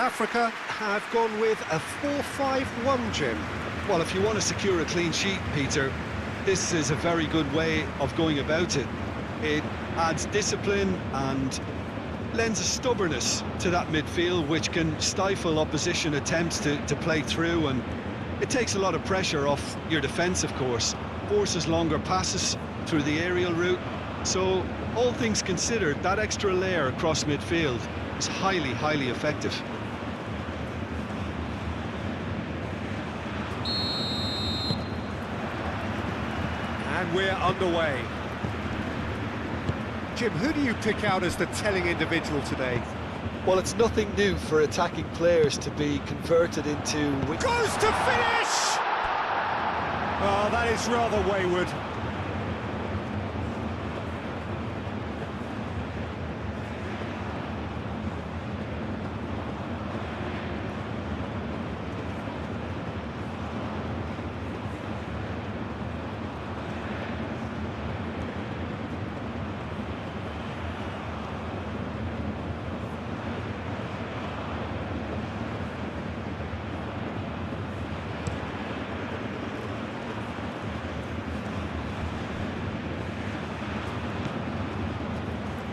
Africa have gone with a 4-5-1, Jim. Well, if you want to secure a clean sheet, Peter, this is a very good way of going about it. It adds discipline and lends a stubbornness to that midfield, which can stifle opposition attempts to play through, and it takes a lot of pressure off your defence, of course. Forces longer passes through the aerial route. So, all things considered, that extra layer across midfield is highly, highly effective. And we're underway. Jim, who do you pick out as the telling individual today? Well, it's nothing new for attacking players to be converted into... Goes to finish! Oh, that is rather wayward.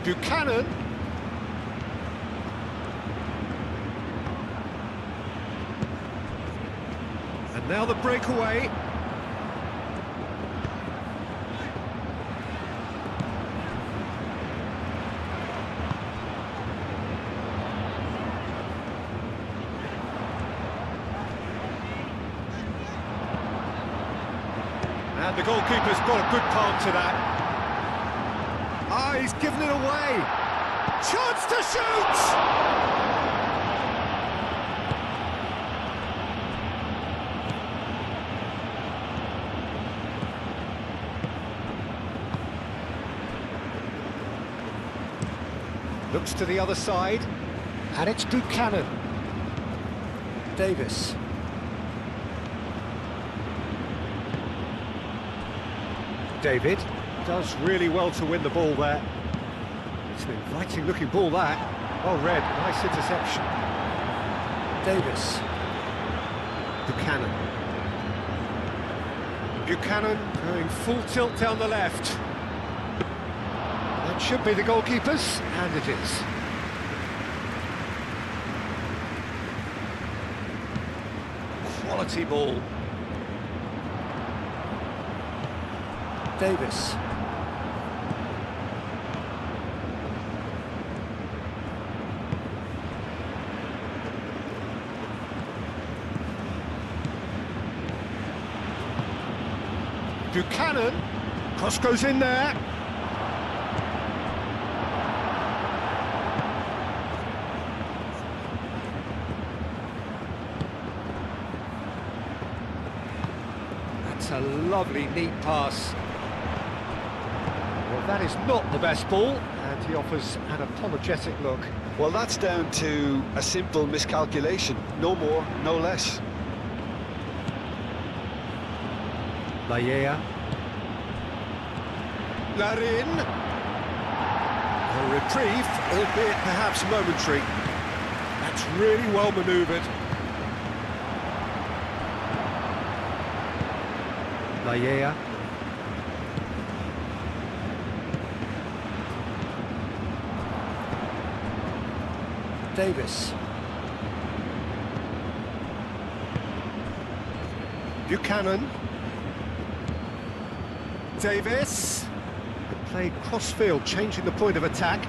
Buchanan. And now the breakaway. And the goalkeeper's got a good palm to that. Ah, he's given it away. Chance to shoot! Looks to the other side. And it's Buchanan. Davis. David. Does really well to win the ball there. It's an inviting looking ball that. Well read, nice interception. Davis. Buchanan. Buchanan going full tilt down the left. That should be the goalkeeper's, and it is. Quality ball. Davis. Buchanan, cross goes in there. That's a lovely, neat pass. Well, that is not the best ball, and he offers an apologetic look. Well, that's down to a simple miscalculation. No more, no less. Laia. Larin. A reprieve, albeit perhaps momentary. That's really well manoeuvred. Laia. Davis. Buchanan. Davis. Played cross-field, changing the point of attack.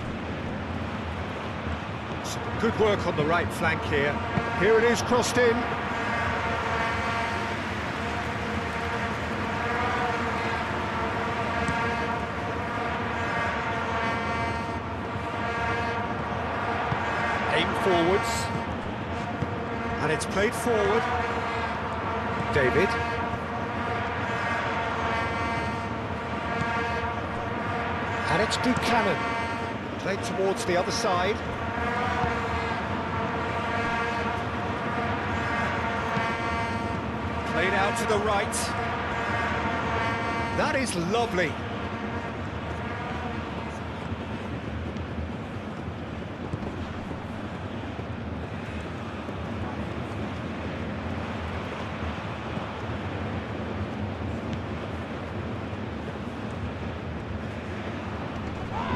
Some good work on the right flank here. Here it is, crossed in. Aim forwards. And it's played forward. David. And it's Buchanan. Played towards the other side. Played out to the right. That is lovely.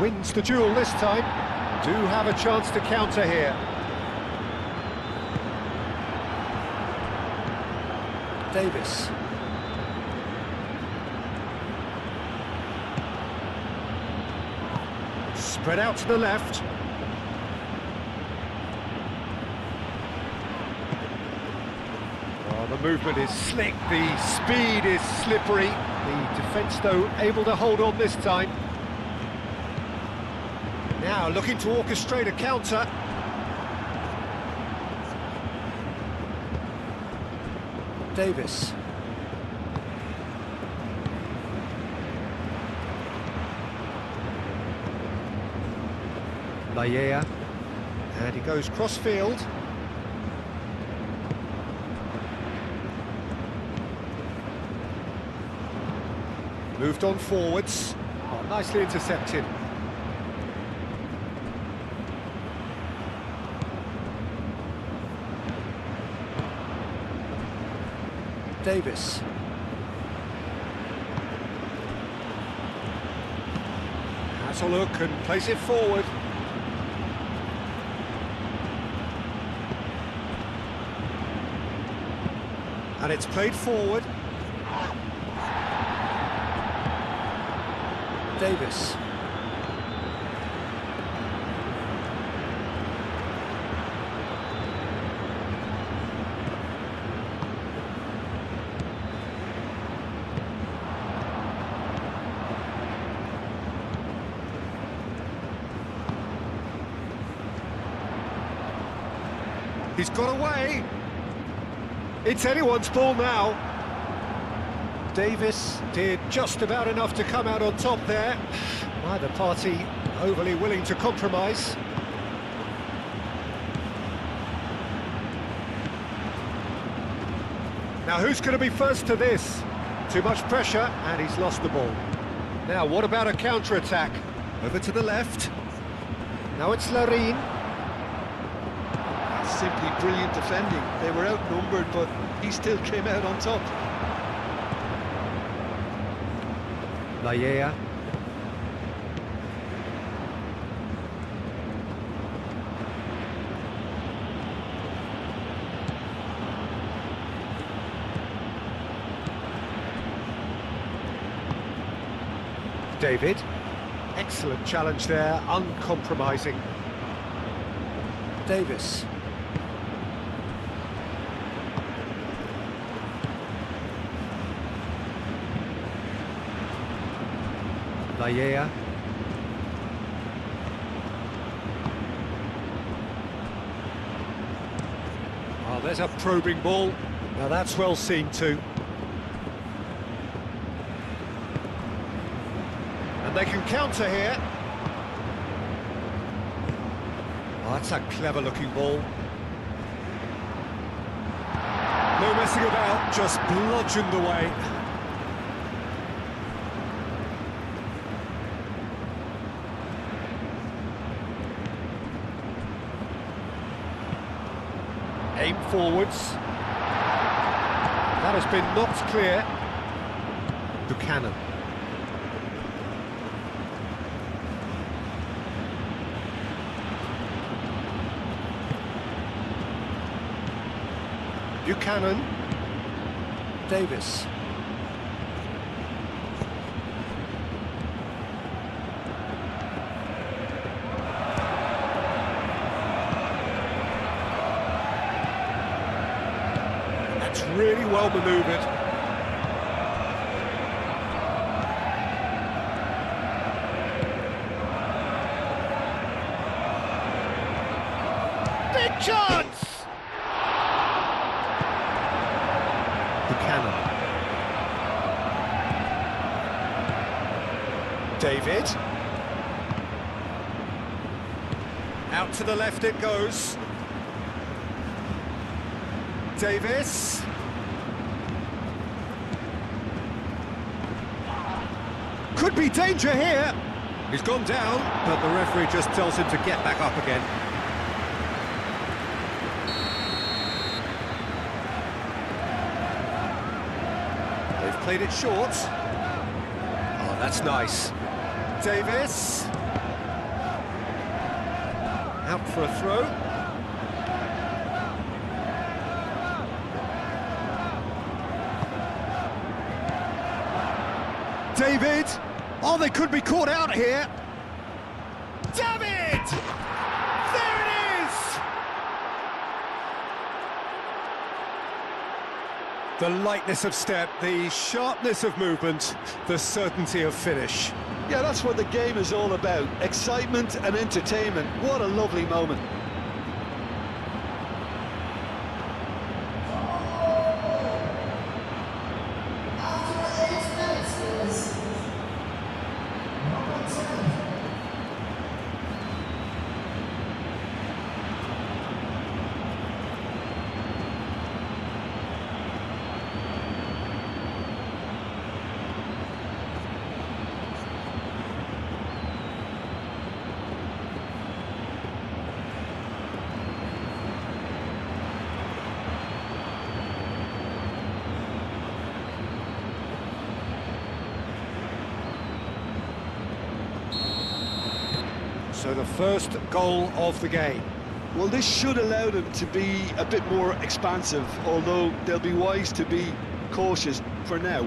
Wins the duel this time. Do have a chance to counter here. Davis. Spread out to the left. Oh, the movement is slick, the speed is slippery. The defence, though, able to hold on this time. Now looking to orchestrate a counter. Davis. Laia. And he goes cross-field. Moved on forwards. Oh, nicely intercepted. Davis. Has a look and plays it forward. And it's played forward. Davis. He's got away. It's anyone's ball now. Davis did just about enough to come out on top there. Neither party overly willing to compromise. Now who's going to be first to this? Too much pressure, and he's lost the ball. Now what about a counter-attack? Over to the left. Now it's Larin. Simply brilliant defending. They were outnumbered, but he still came out on top. Laia. David. Excellent challenge there, uncompromising. Davis. Laia. Oh, there's a probing ball. Now that's well seen too. And they can counter here. Oh, that's a clever looking ball. No messing about, just bludgeoned away. Aim forwards. That has been knocked clear. Buchanan. Buchanan. Davis. That's really well manoeuvred. Big chance! Buchanan. David. Out to the left it goes. Davis. Could be danger here. He's gone down, but the referee just tells him to get back up again. They've played it short. Oh, that's nice. Davis. Out for a throw. David! Oh, they could be caught out here. David! There it is! The lightness of step, the sharpness of movement, the certainty of finish. Yeah, that's what the game is all about. Excitement and entertainment. What a lovely moment. So the first goal of the game. Well, this should allow them to be a bit more expansive, although they'll be wise to be cautious for now.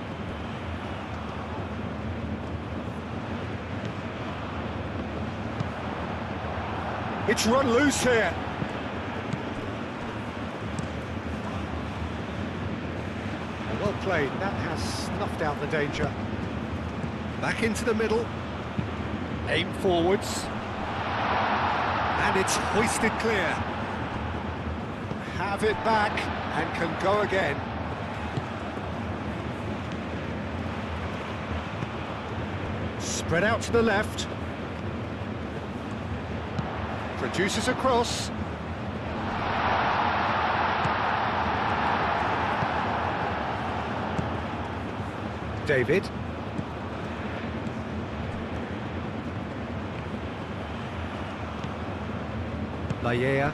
It's run loose here. Well played, that has snuffed out the danger. Back into the middle. Aim forwards. And it's hoisted clear. Have it back and can go again. Spread out to the left. Produces a cross. David. Laya.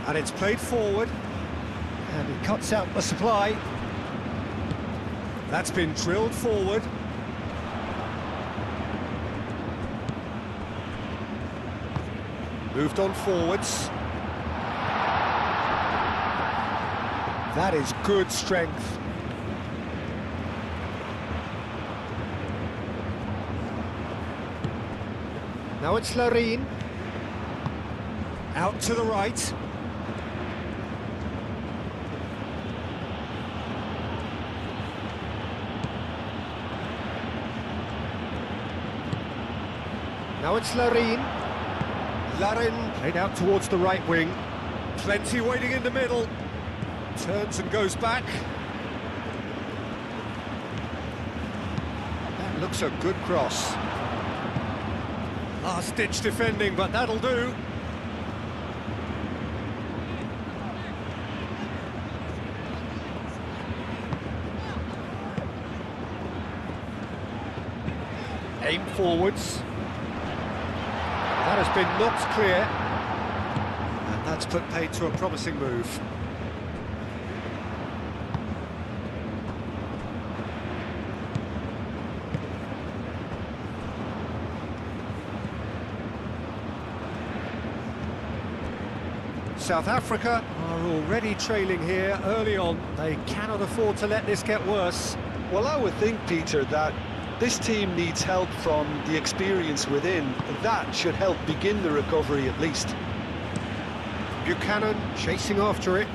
And it's played forward. And he cuts out the supply. That's been drilled forward. Moved on forwards. That is good strength. Now it's Larin. Out to the right. Now it's Larin. Larin played out towards the right wing. Plenty waiting in the middle. Turns and goes back. That looks a good cross. Last-ditch defending, but that'll do. Aim forwards. That has been knocked clear. And that's put paid to a promising move. South Africa are already trailing here early on. They cannot afford to let this get worse. Well, I would think, Peter, that this team needs help from the experience within. That should help begin the recovery at least. Buchanan chasing after it.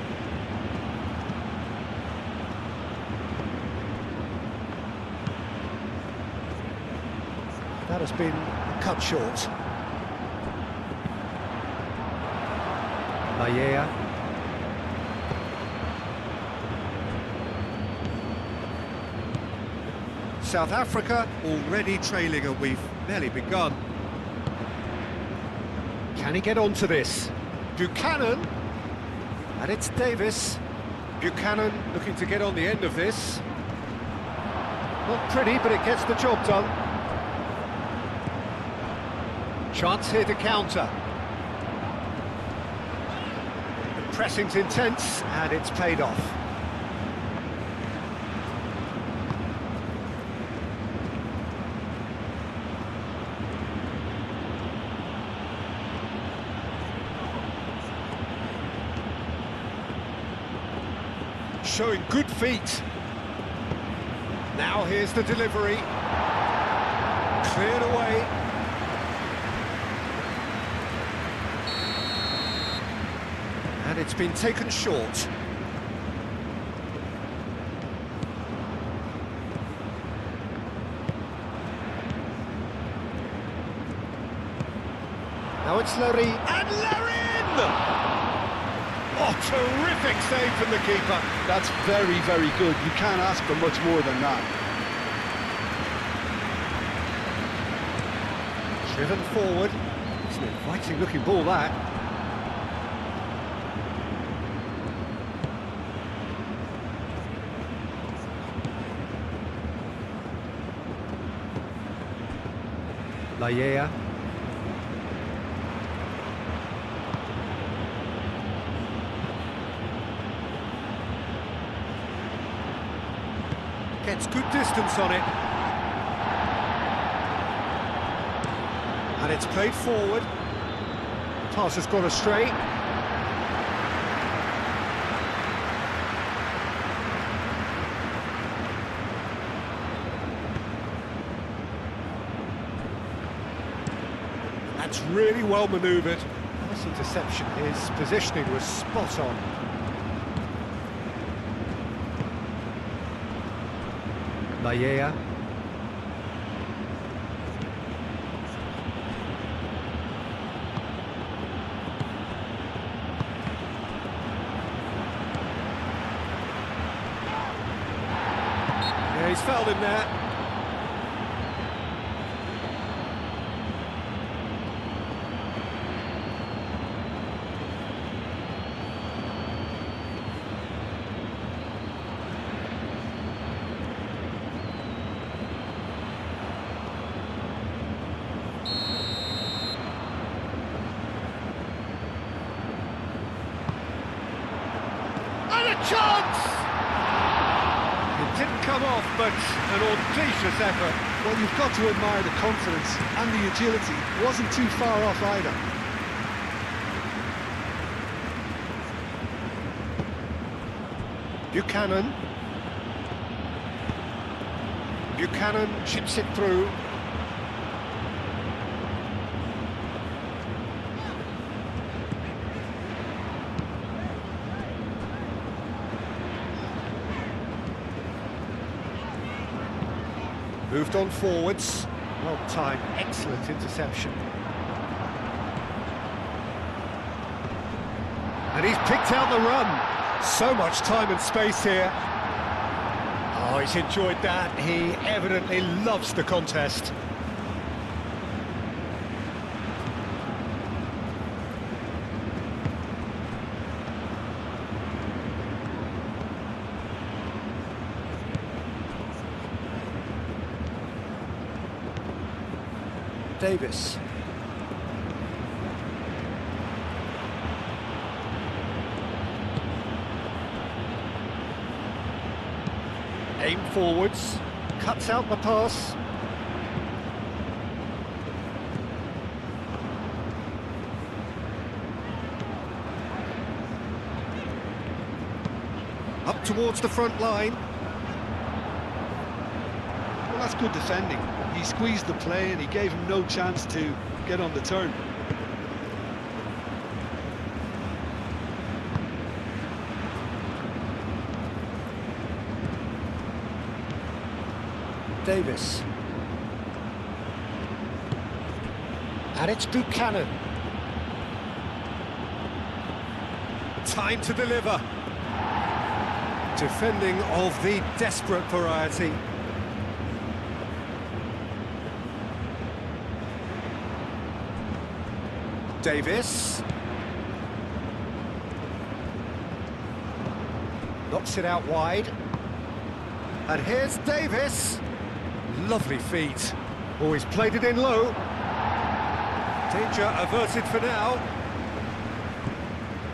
That has been cut short. Laya. South Africa already trailing and we've barely begun. Can he get onto this? Buchanan. And it's Davis. Buchanan looking to get on the end of this. Not pretty, but it gets the job done. Chance here to counter. Pressing's intense, and it's paid off. showing good feet. Now here's the delivery. Cleared away. And it's been taken short. Now it's Larry, and Larin! Oh, terrific save from the keeper. That's very, very good. You can't ask for much more than that. Driven forward. It's an inviting looking ball, that. Laya. Gets good distance on it. And it's played forward. Pass has gone astray. That's really well manoeuvred. Nice interception. His positioning was spot on. Laya. Yeah, he's fouled him there. Chance! It didn't come off, but an audacious effort. Well, you've got to admire the confidence and the agility. It wasn't too far off either. Buchanan. Buchanan chips it through. Moved on forwards. Well timed, excellent interception. And he's picked out the run. So much time and space here. Oh, he's enjoyed that. He evidently loves the contest. Davis. Aim forwards, cuts out the pass. Up towards the front line. Well, that's good defending. He squeezed the play and he gave him no chance to get on the turn. Davis. And it's Buchanan. Time to deliver. Defending of the desperate variety. Davis. Knocks it out wide. And here's Davis. Lovely feet. Oh, he's played it in low. Danger averted for now.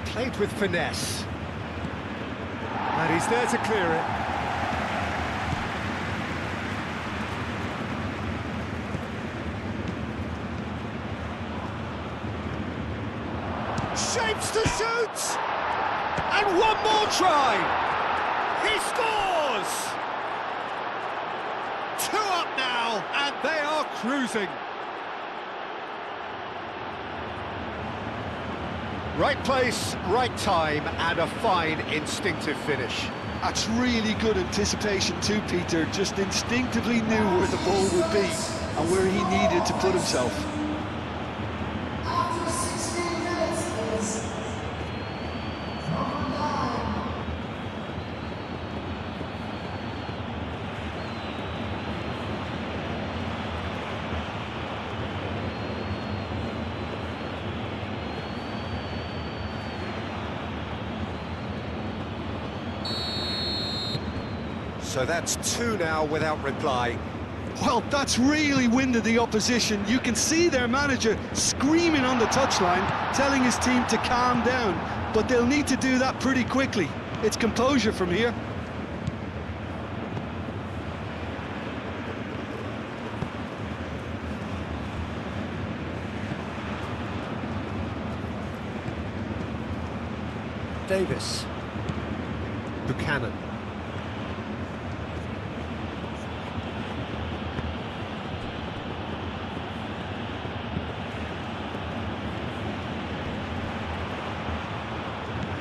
Played with finesse. And he's there to clear it. Shapes to shoot! And one more try! He scores! 2 up now, and they are cruising. Right place, right time, and a fine instinctive finish. That's really good anticipation too, Peter. Just instinctively knew where the ball would be and where he needed to put himself. So that's 2 now without reply. Well, that's really winded the opposition. You can see their manager screaming on the touchline, telling his team to calm down, but they'll need to do that pretty quickly. It's composure from here. Davis. Buchanan.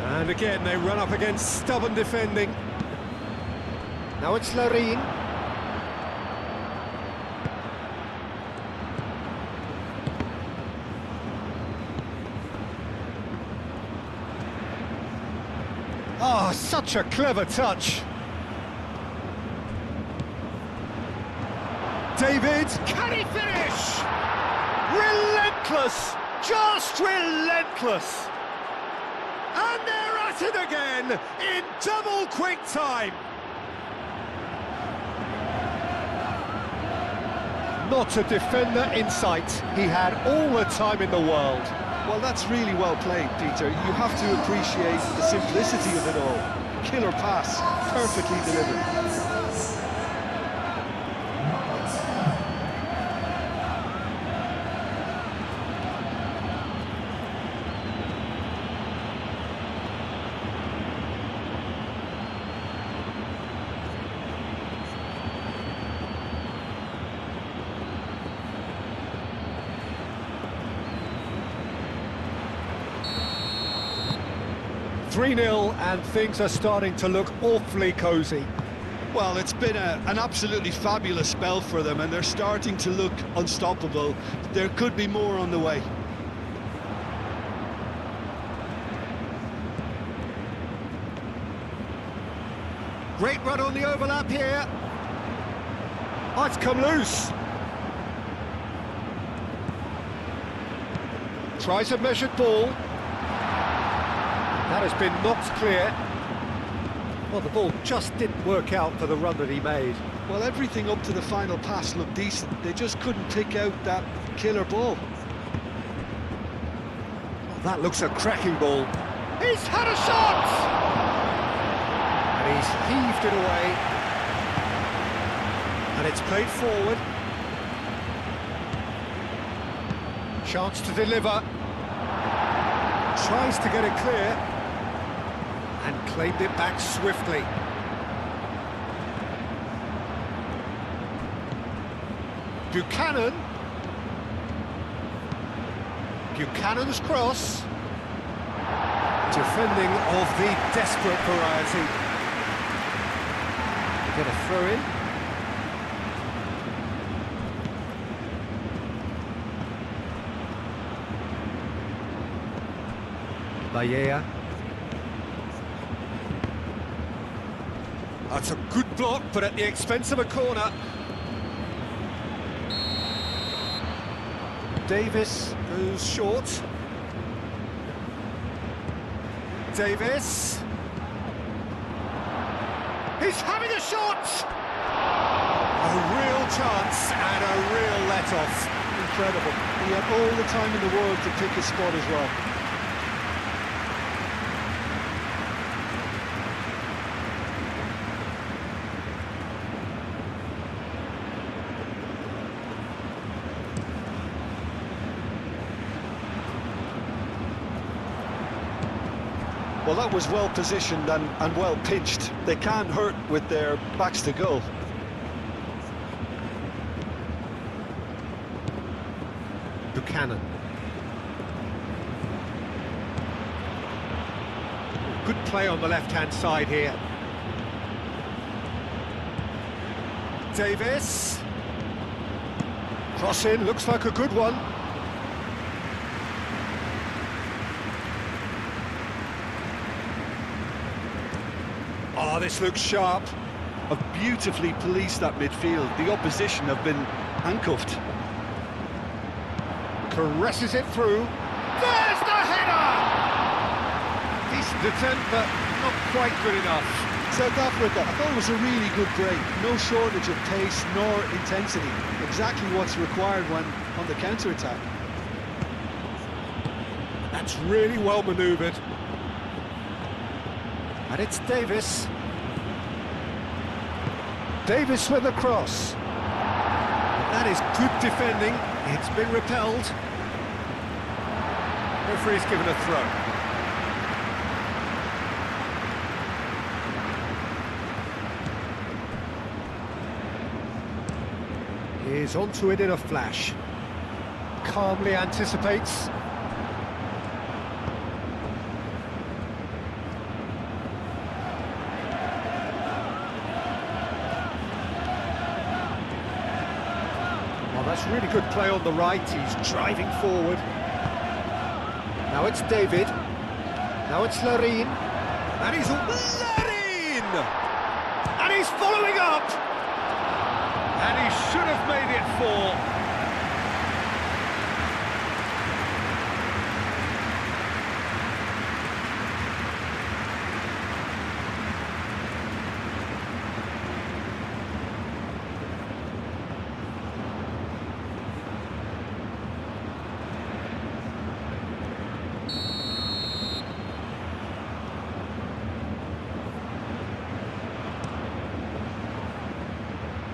And again, they run up against stubborn defending. Now it's Larine. Oh, such a clever touch. David, can he finish? Relentless, just relentless. And they're at it again in double quick time. Not a defender in sight. He had all the time in the world. Well, that's really well played, Peter. You have to appreciate the simplicity of it all. Killer pass, perfectly delivered. 3-0, and things are starting to look awfully cosy. Well, it's been an absolutely fabulous spell for them, and they're starting to look unstoppable. There could be more on the way. Great run on the overlap here. Oh, it's come loose. Tries a measured ball. That has been knocked clear. Well, the ball just didn't work out for the run that he made. Well, everything up to the final pass looked decent. They just couldn't pick out that killer ball. Oh, that looks a cracking ball. He's had a shot! And he's heaved it away. And it's played forward. Chance to deliver. Tries to get it clear. And claimed it back swiftly. Buchanan. Buchanan's cross. Defending of the desperate variety. Get a throw in. Ballea. That's a good block, but at the expense of a corner. Davis goes short. Davis. He's having a shot! A real chance and a real let-off. Incredible. He had all the time in the world to pick his spot as well. Well, that was well positioned and well pinched. They can't hurt with their backs to goal. Buchanan. Good play on the left-hand side here. Davis. Cross in, looks like a good one. Oh, this looks sharp. Have beautifully policed that midfield. The opposition have been handcuffed. Caresses it through. There's the header! Decent attempt, but not quite good enough. South Africa, I thought it was a really good break. No shortage of pace nor intensity. Exactly what's required when on the counter-attack. That's really well manoeuvred. And it's Davis. Davis with the cross. That is good defending. It's been repelled. Referee's given a throw. He's onto it in a flash. Calmly anticipates. Well, that's really good play on the right. He's driving forward. Now it's David. Now it's Larine. And he's Larine! And he's following up! And he should have made it 4.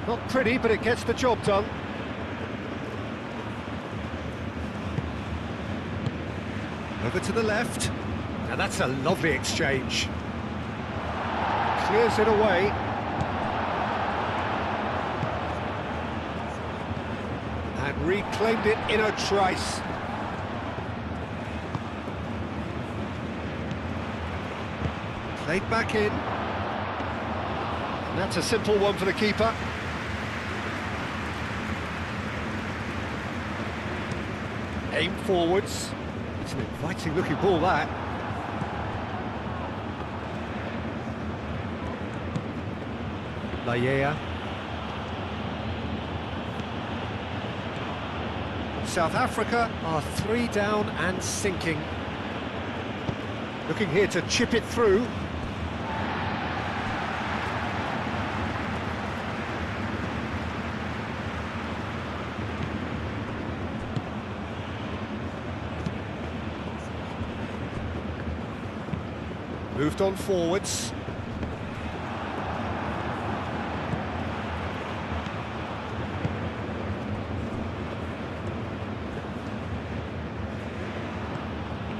Not pretty, but it gets the job done. Over to the left. Now that's a lovely exchange. Clears it away. And reclaimed it in a trice. Played back in. And that's a simple one for the keeper. Aim forwards. It's an inviting looking ball, that. Laya. South Africa are 3 down and sinking. Looking here to chip it through. Moved on forwards.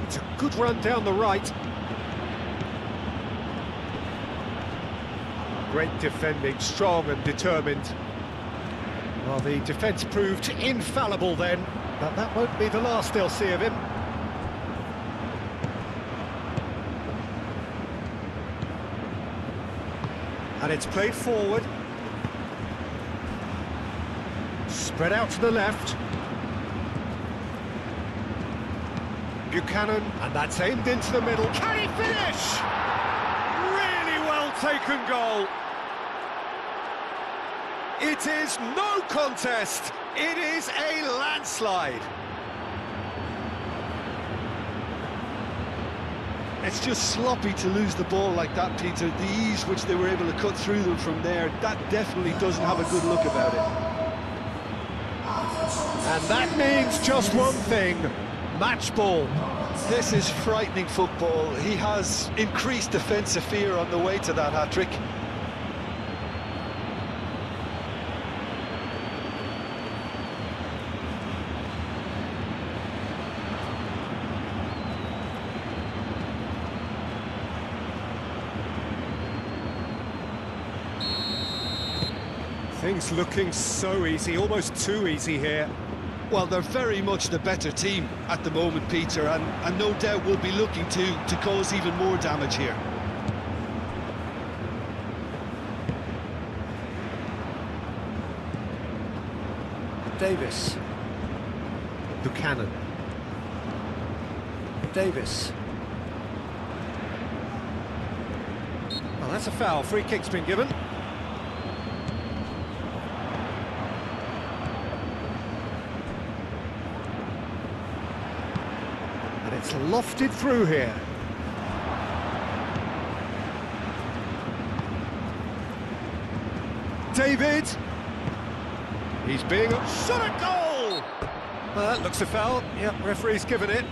It's a good run down the right. Great defending, strong and determined. Well, the defence proved infallible then, but that won't be the last they'll see of him. And it's played forward. Spread out to the left. Buchanan, and that's aimed into the middle. Can he finish? Really well taken goal. It is no contest. It is a landslide. It's just sloppy to lose the ball like that, Peter. The ease which they were able to cut through them from there, that definitely doesn't have a good look about it. And that means just one thing, match ball. This is frightening football. He has increased defensive fear on the way to that hat-trick. Things looking so easy, almost too easy here. Well, they're very much the better team at the moment, Peter, and no doubt will be looking to cause even more damage here. Davis. Buchanan. Davis. Well, that's a foul. Free kick's been given. And it's lofted through here. David. He's being shot at goal! Well, that looks a foul. Yep, referee's given it.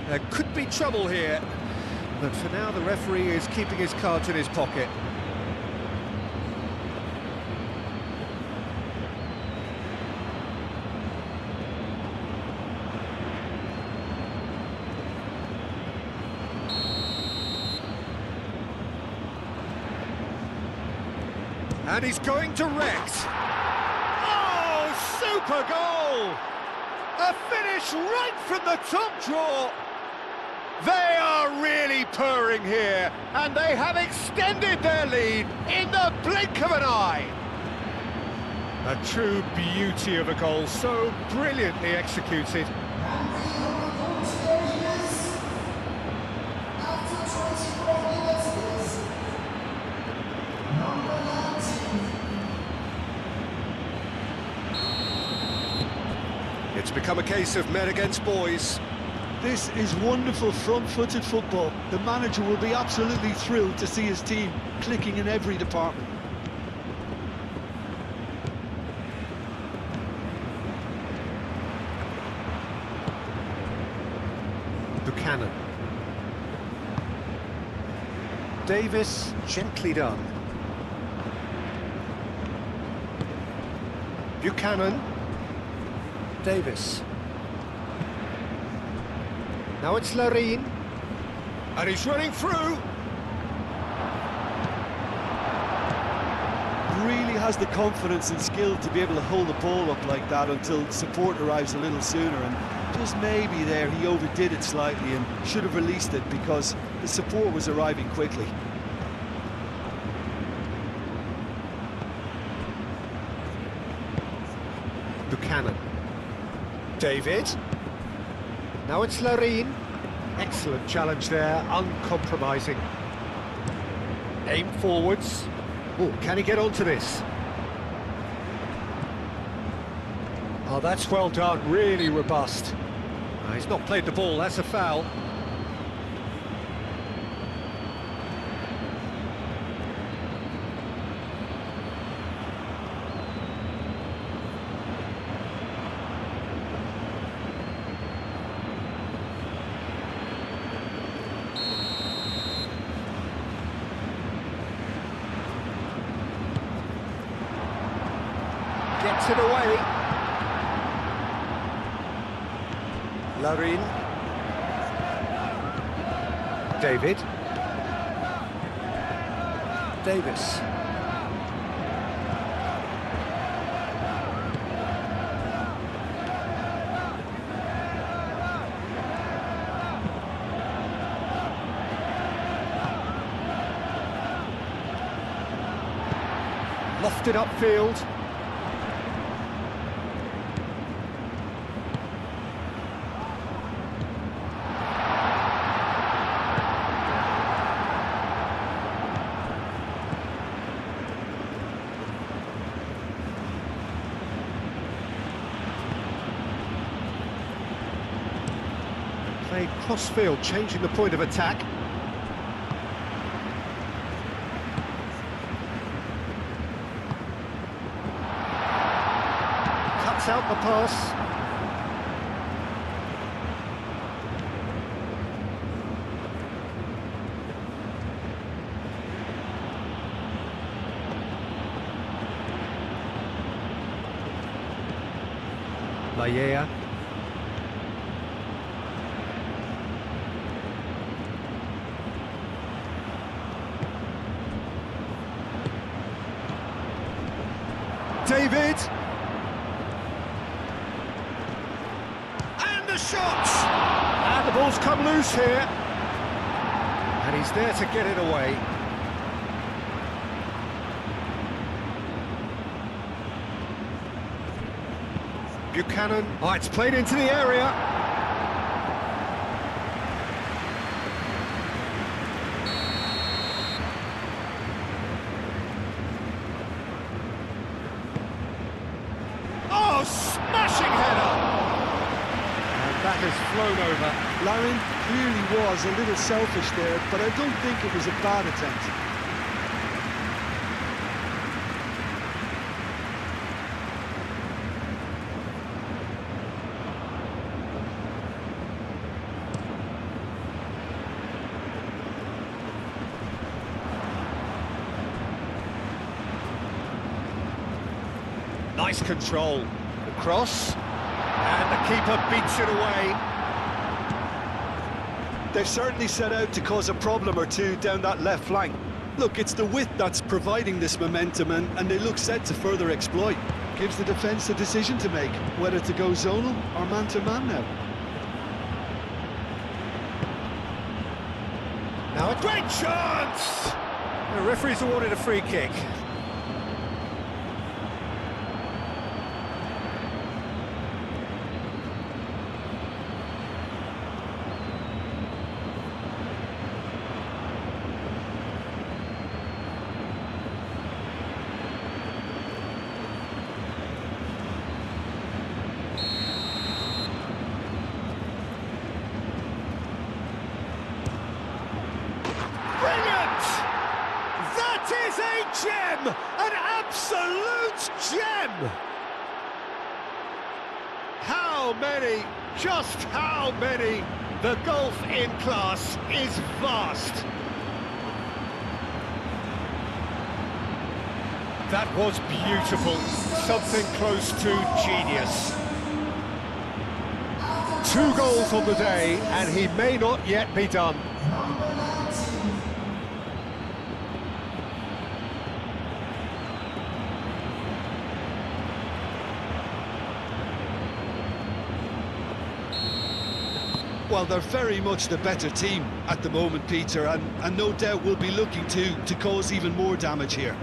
There could be trouble here, but for now the referee is keeping his cards in his pocket. And he's going direct. Oh, super goal! A finish right from the top draw. They are really purring here, and they have extended their lead in the blink of an eye. A true beauty of a goal, so brilliantly executed. It's become a case of men against boys. This is wonderful front-footed football. The manager will be absolutely thrilled to see his team clicking in every department. Buchanan. Davis, gently done. Buchanan. Davis. Now it's Larine. And he's running through. Really has the confidence and skill to be able to hold the ball up like that until support arrives a little sooner, and just maybe there he overdid it slightly and should have released it because the support was arriving quickly. Buchanan. David. Now it's Larine. Excellent challenge there, uncompromising. Aim forwards. Oh, can he get onto this? Oh, that's well done, really robust. He's not played the ball, that's a foul. Gets it away. Larine. David. Davis. Lofted upfield. Played cross-field, changing the point of attack. Cuts out the pass. Laya. David. And the shot! And the ball's come loose here. And he's there to get it away. Buchanan. Oh, it's played into the area. Oh, smashing header! And that has flown over. Larin clearly was a little selfish there, but I don't think it was a bad attempt. Nice control. The cross. And the keeper beats it away. They've certainly set out to cause a problem or two down that left flank. Look, it's the width that's providing this momentum, and they look set to further exploit. Gives the defence a decision to make, whether to go zonal or man-to-man now. Now a great chance! The referee's awarded a free kick. Gem! An absolute gem! How many? Just how many? The gulf in class is vast. That was beautiful. Something close to genius. 2 goals on the day, and he may not yet be done. Well, they're very much the better team at the moment, Peter, and no doubt will be looking to cause even more damage here.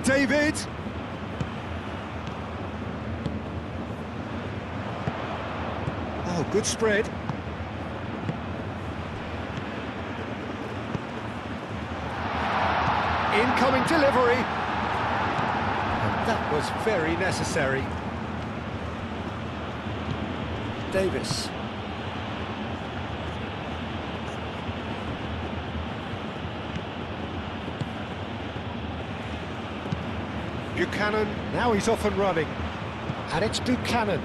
David! Oh, good spread. Incoming delivery. That was very necessary. Davis. Buchanan, now he's off and running. And it's Buchanan.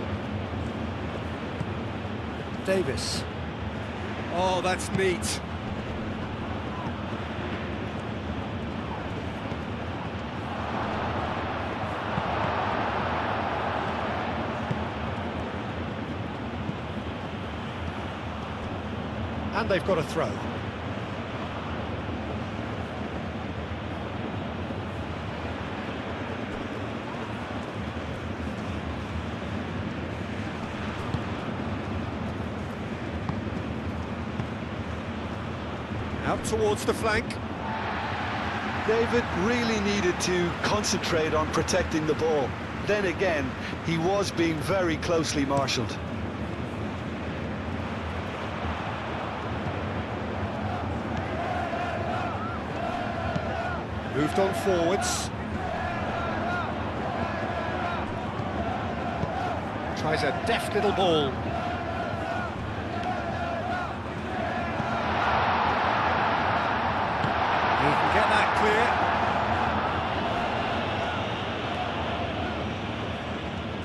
Davis. Oh, that's neat. And they've got a throw. Out towards the flank. David really needed to concentrate on protecting the ball. Then again, he was being very closely marshalled. Moved on forwards. Tries a deft little ball. He can get that clear.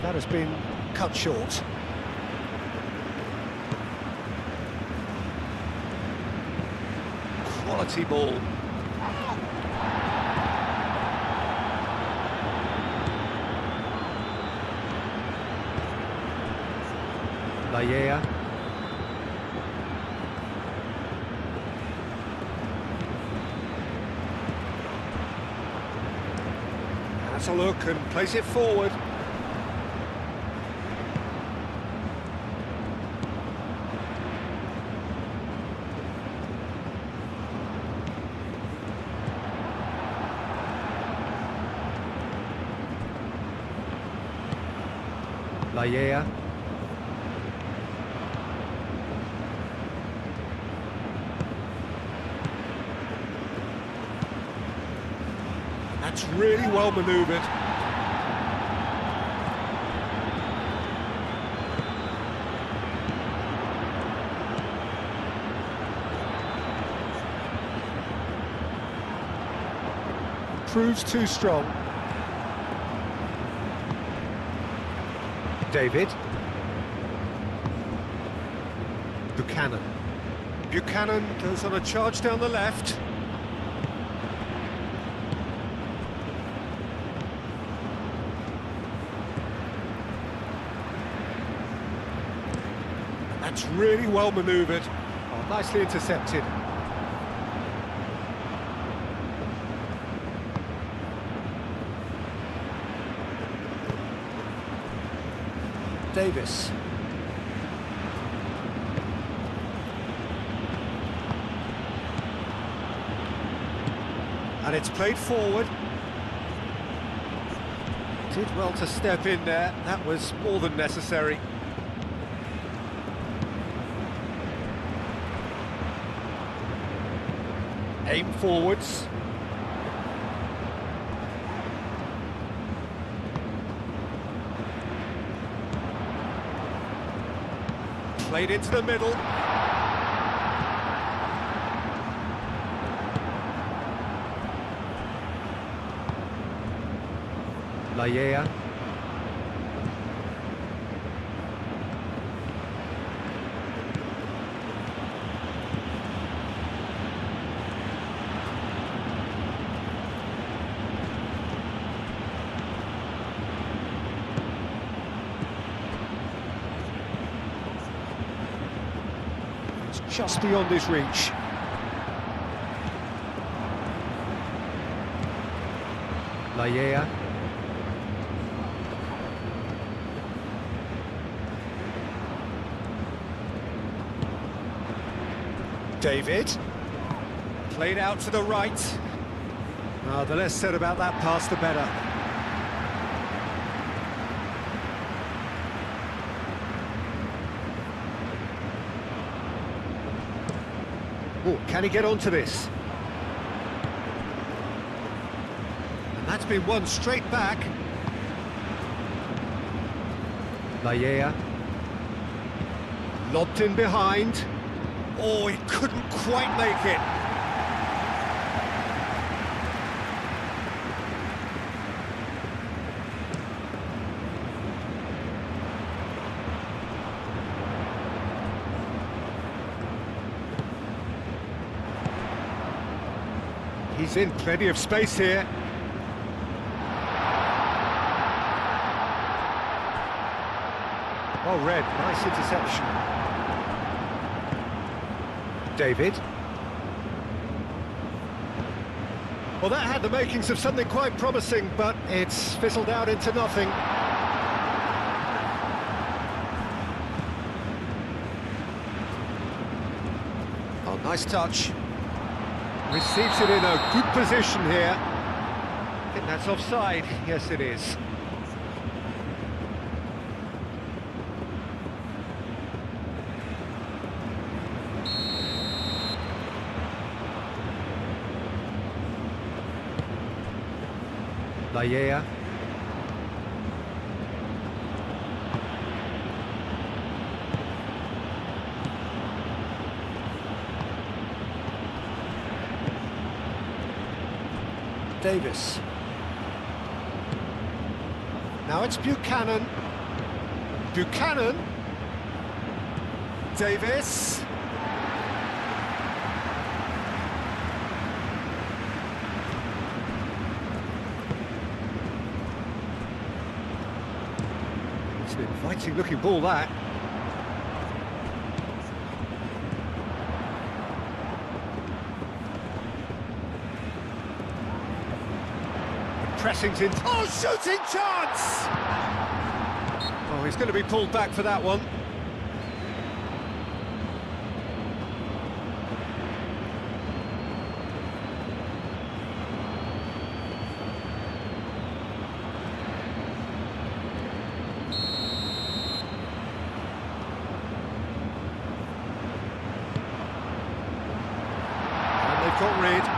That has been cut short. Quality ball. Gets a look and plays it forward. Laya. That's really well manoeuvred. Proves too strong. David. Buchanan. Buchanan goes on a charge down the left. That's really well manoeuvred. Oh, nicely intercepted. Davis. And it's played forward. Did well to step in there. That was more than necessary. Aim forwards. Played into the middle. Laya. Just beyond his reach. Laya. David. Played out to the right. The less said about that pass, the better. Oh, can he get onto this? And that's been won straight back. Laya. Lobbed in behind. Oh, he couldn't quite make it. He's in plenty of space here. Well read, nice interception. David. Well, that had the makings of something quite promising, but it's fizzled out into nothing. Oh, nice touch. Receives it in a good position here. I think that's offside. Yes, it is. Laya. Davis. Now it's Buchanan. Buchanan. Davis. It's an inviting looking ball, that. pressing's in. Oh, shooting chance! Oh, he's going to be pulled back for that one. And they've got rid.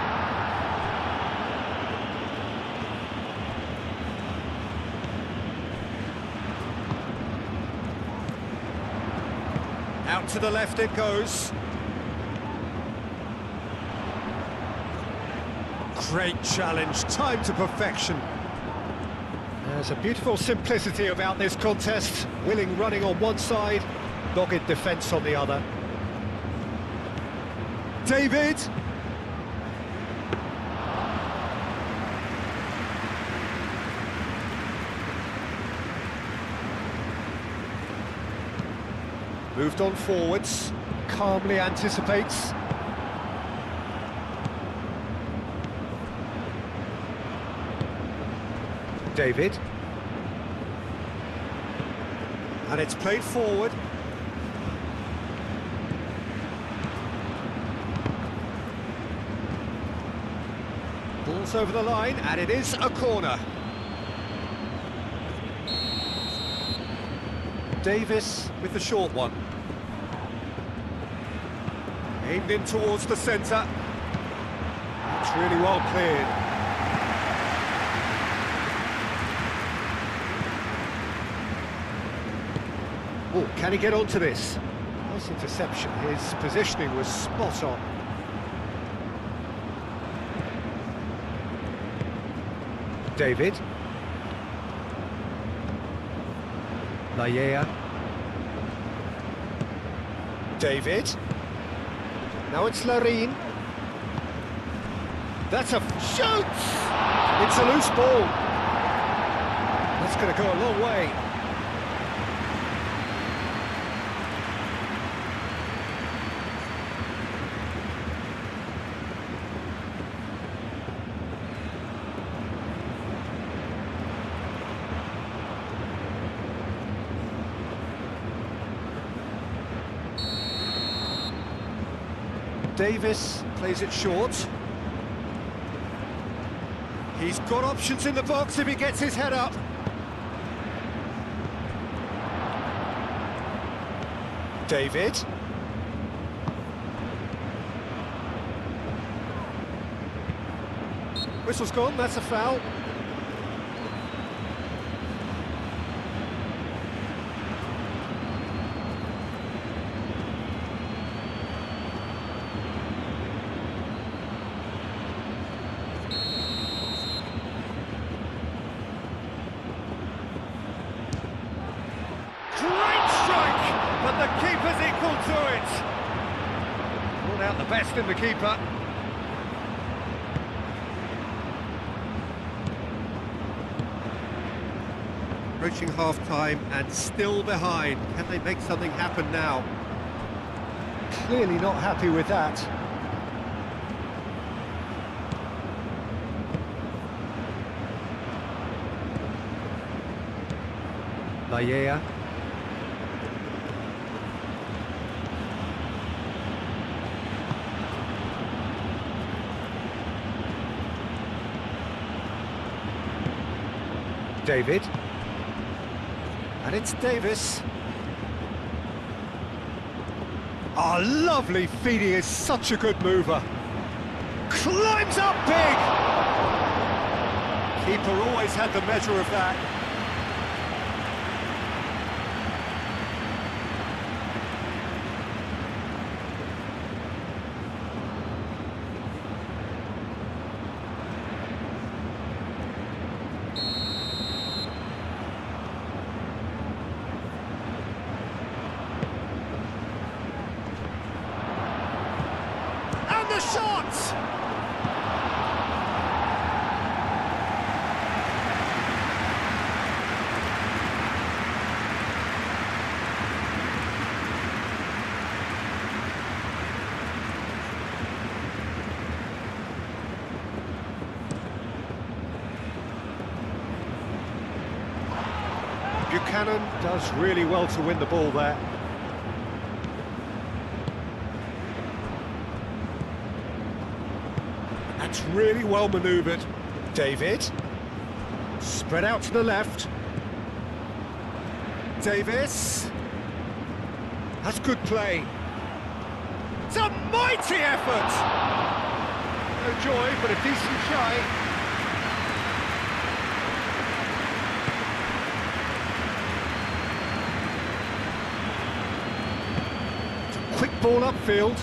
Out to the left it goes. Great challenge, time to perfection. There's a beautiful simplicity about this contest. Willing running on one side, dogged defence on the other. David! Moved on forwards, calmly anticipates. David. And it's played forward. Ball's over the line, and it is a corner. Davis with the short one. Aimed in towards the centre. It's really well cleared. Oh, can he get onto this? Nice interception. His positioning was spot on. David. Laya. David. Now it's Larine. That's a shoot! It's a loose ball. That's going to go a long way. Davis plays it short. He's got options in the box if he gets his head up. David. Whistle's gone, that's a foul. But the keeper's equal to it. Brought out the best in the keeper. Approaching half-time and still behind. Can they make something happen now? Clearly not happy with that. Laya. David. And it's Davis. Oh, lovely feed. He is such a good mover. Climbs up big! Keeper always had the measure of that. The shot! Buchanan does really well to win the ball there. That's really well manoeuvred. David. Spread out to the left. Davis. That's good play. It's a mighty effort! No joy, but a decent try. It's a quick ball upfield.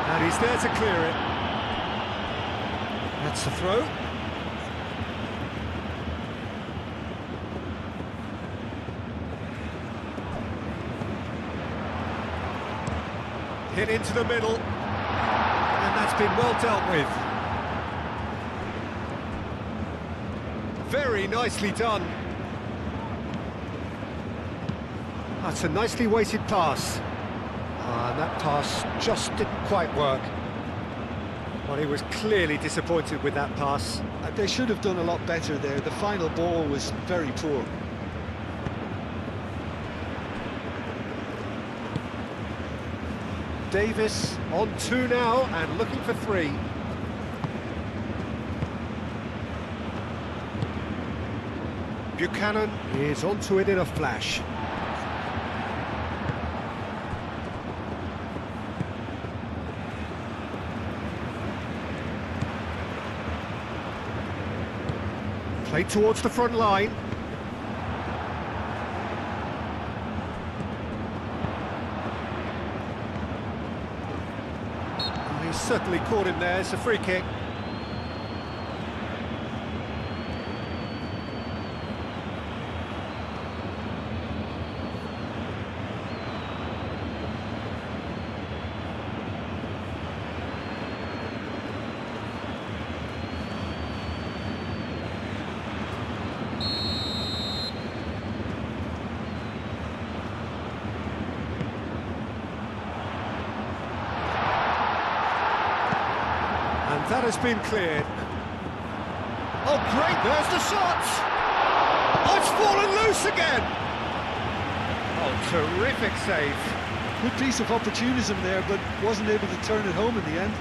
And he's there to clear it. That's the throw. Hit into the middle, and that's been well dealt with. Very nicely done. That's a nicely weighted pass. And that pass just didn't quite work. Well, he was clearly disappointed with that pass. They should have done a lot better there. The final ball was very poor. Davis on 2 now and looking for 3. Buchanan is onto it in a flash. Played towards the front line. He's certainly caught him there. It's a free kick. That has been cleared. Oh, great, there's the shot! Oh, it's fallen loose again! Oh, terrific save. Good piece of opportunism there, but wasn't able to turn it home in the end.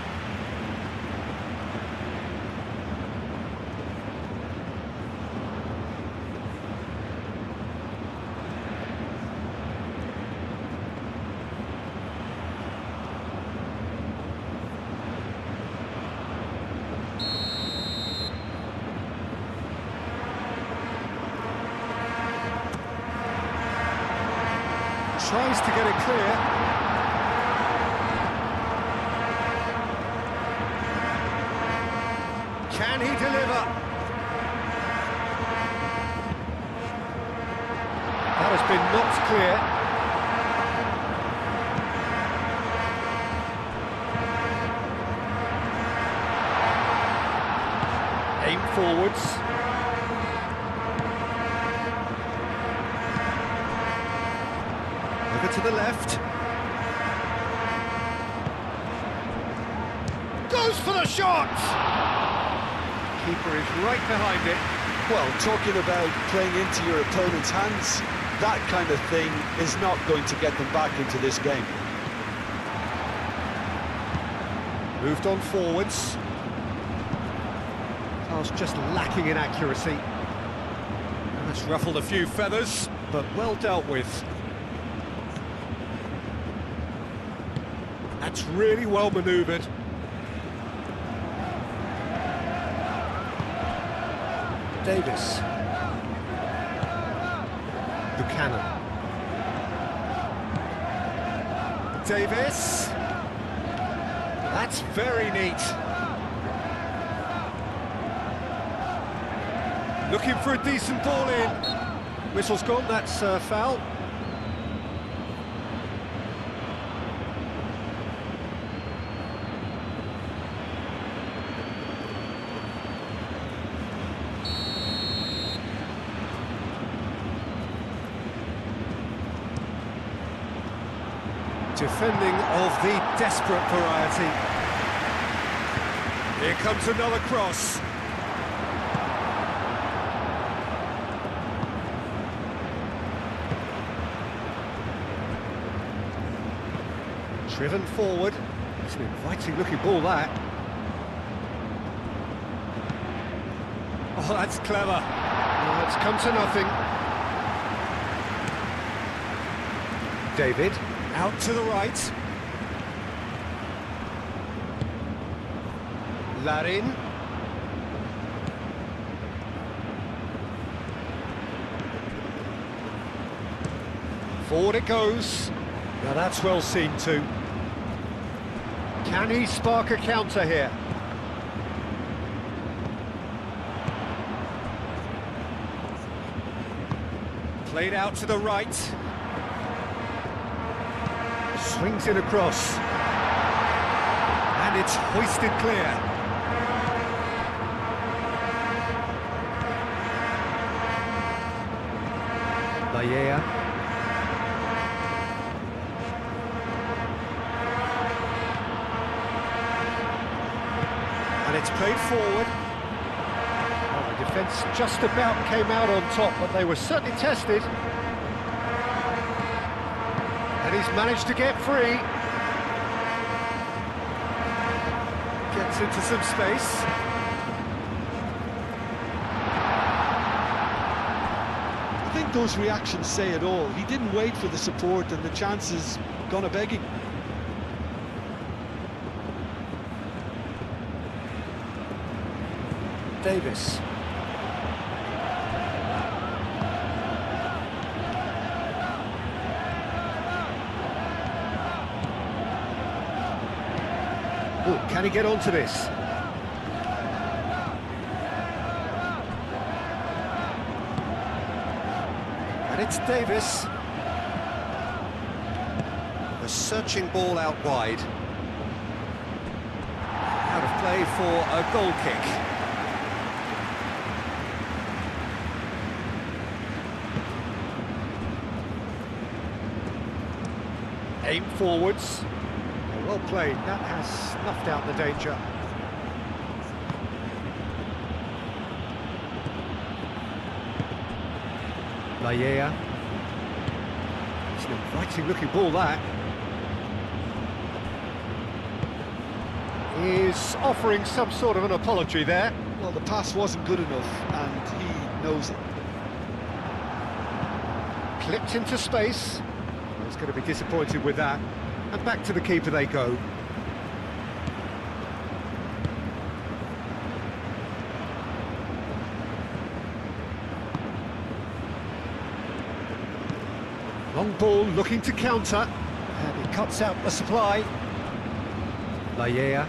Tries to get it clear. Can he deliver? That has been knocked clear. Aim forwards. Over to the left. Goes for the shot! Keeper is right behind it. Well, talking about playing into your opponent's hands, that kind of thing is not going to get them back into this game. Moved on forwards. Pass just lacking in accuracy. That's ruffled a few feathers, but well dealt with. That's really well manoeuvred. Davis. Buchanan. Davis. That's very neat. Looking for a decent ball in. Whistle's gone, that's foul. Defending of the desperate variety. Here comes another cross. Driven forward. It's an inviting looking ball, that. Oh, that's clever. Oh, it's come to nothing. David, out to the right. Larin. Forward it goes. Now that's well seen too. Can he spark a counter here? Played out to the right. Swings it across. And it's hoisted clear. Layer. And it's played forward. Well, the defence just about came out on top, but they were certainly tested. And he's managed to get free. Gets into some space. I think those reactions say it all. He didn't wait for the support, and the chance is gonna beg him. Davis. Oh, can he get onto this? And it's Davis. A searching ball out wide. Out of play for a goal kick. Aim forwards. Well played, that has snuffed out the danger. Layer. It's an inviting looking ball, that. He's offering some sort of an apology there. Well, the pass wasn't good enough, and he knows it. Clipped into space. He's going to be disappointed with that. And back to the keeper they go. Long ball looking to counter. And he cuts out the supply. Layer.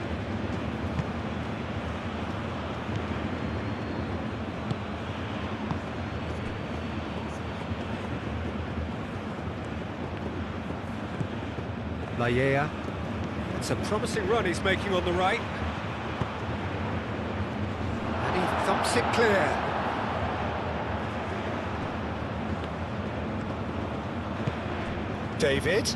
Layer. It's a promising run he's making on the right. And he thumps it clear. David.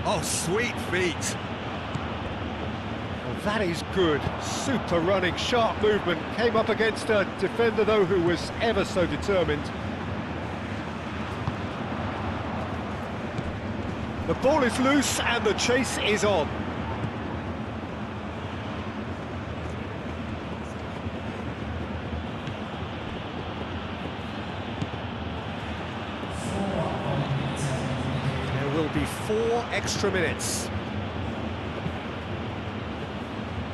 Oh, sweet feet. Well, that is good. Super running, sharp movement. Came up against a defender, though, who was ever so determined. The ball is loose and the chase is on. There will be 4 extra minutes.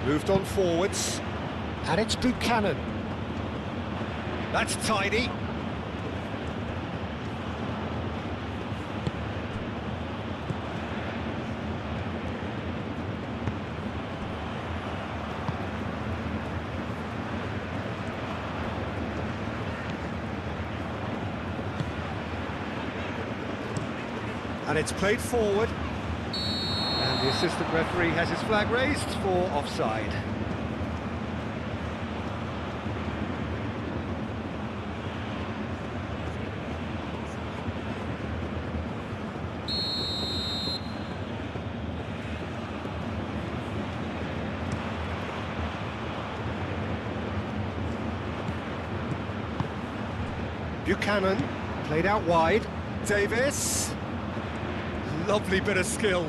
Moved on forwards, and it's Buchanan. That's tidy. And it's played forward. And the assistant referee has his flag raised for offside. Buchanan, played out wide. Davis. Lovely bit of skill.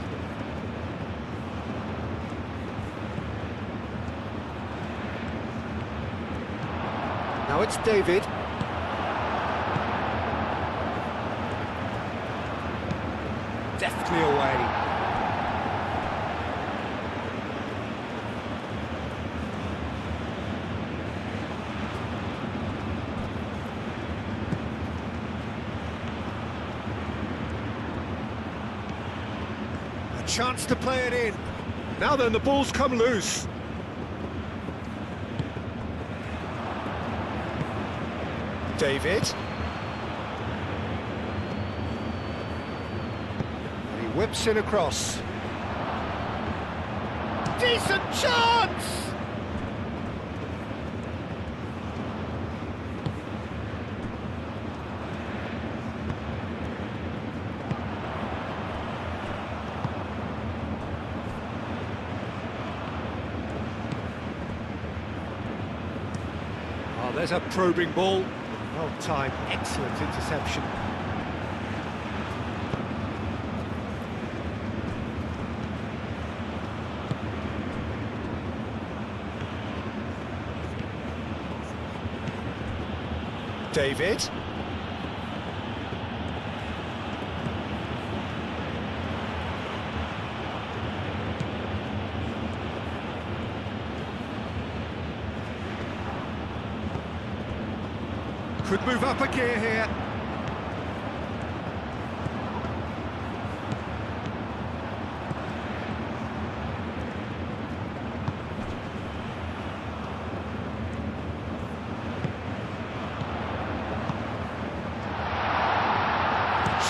Now it's David. Deftly away. A chance to play it in. Now then, the ball's come loose. David. And he whips in across. Decent chance! Oh, there's a probing ball. Well timed, excellent interception. David. Could move up a gear here.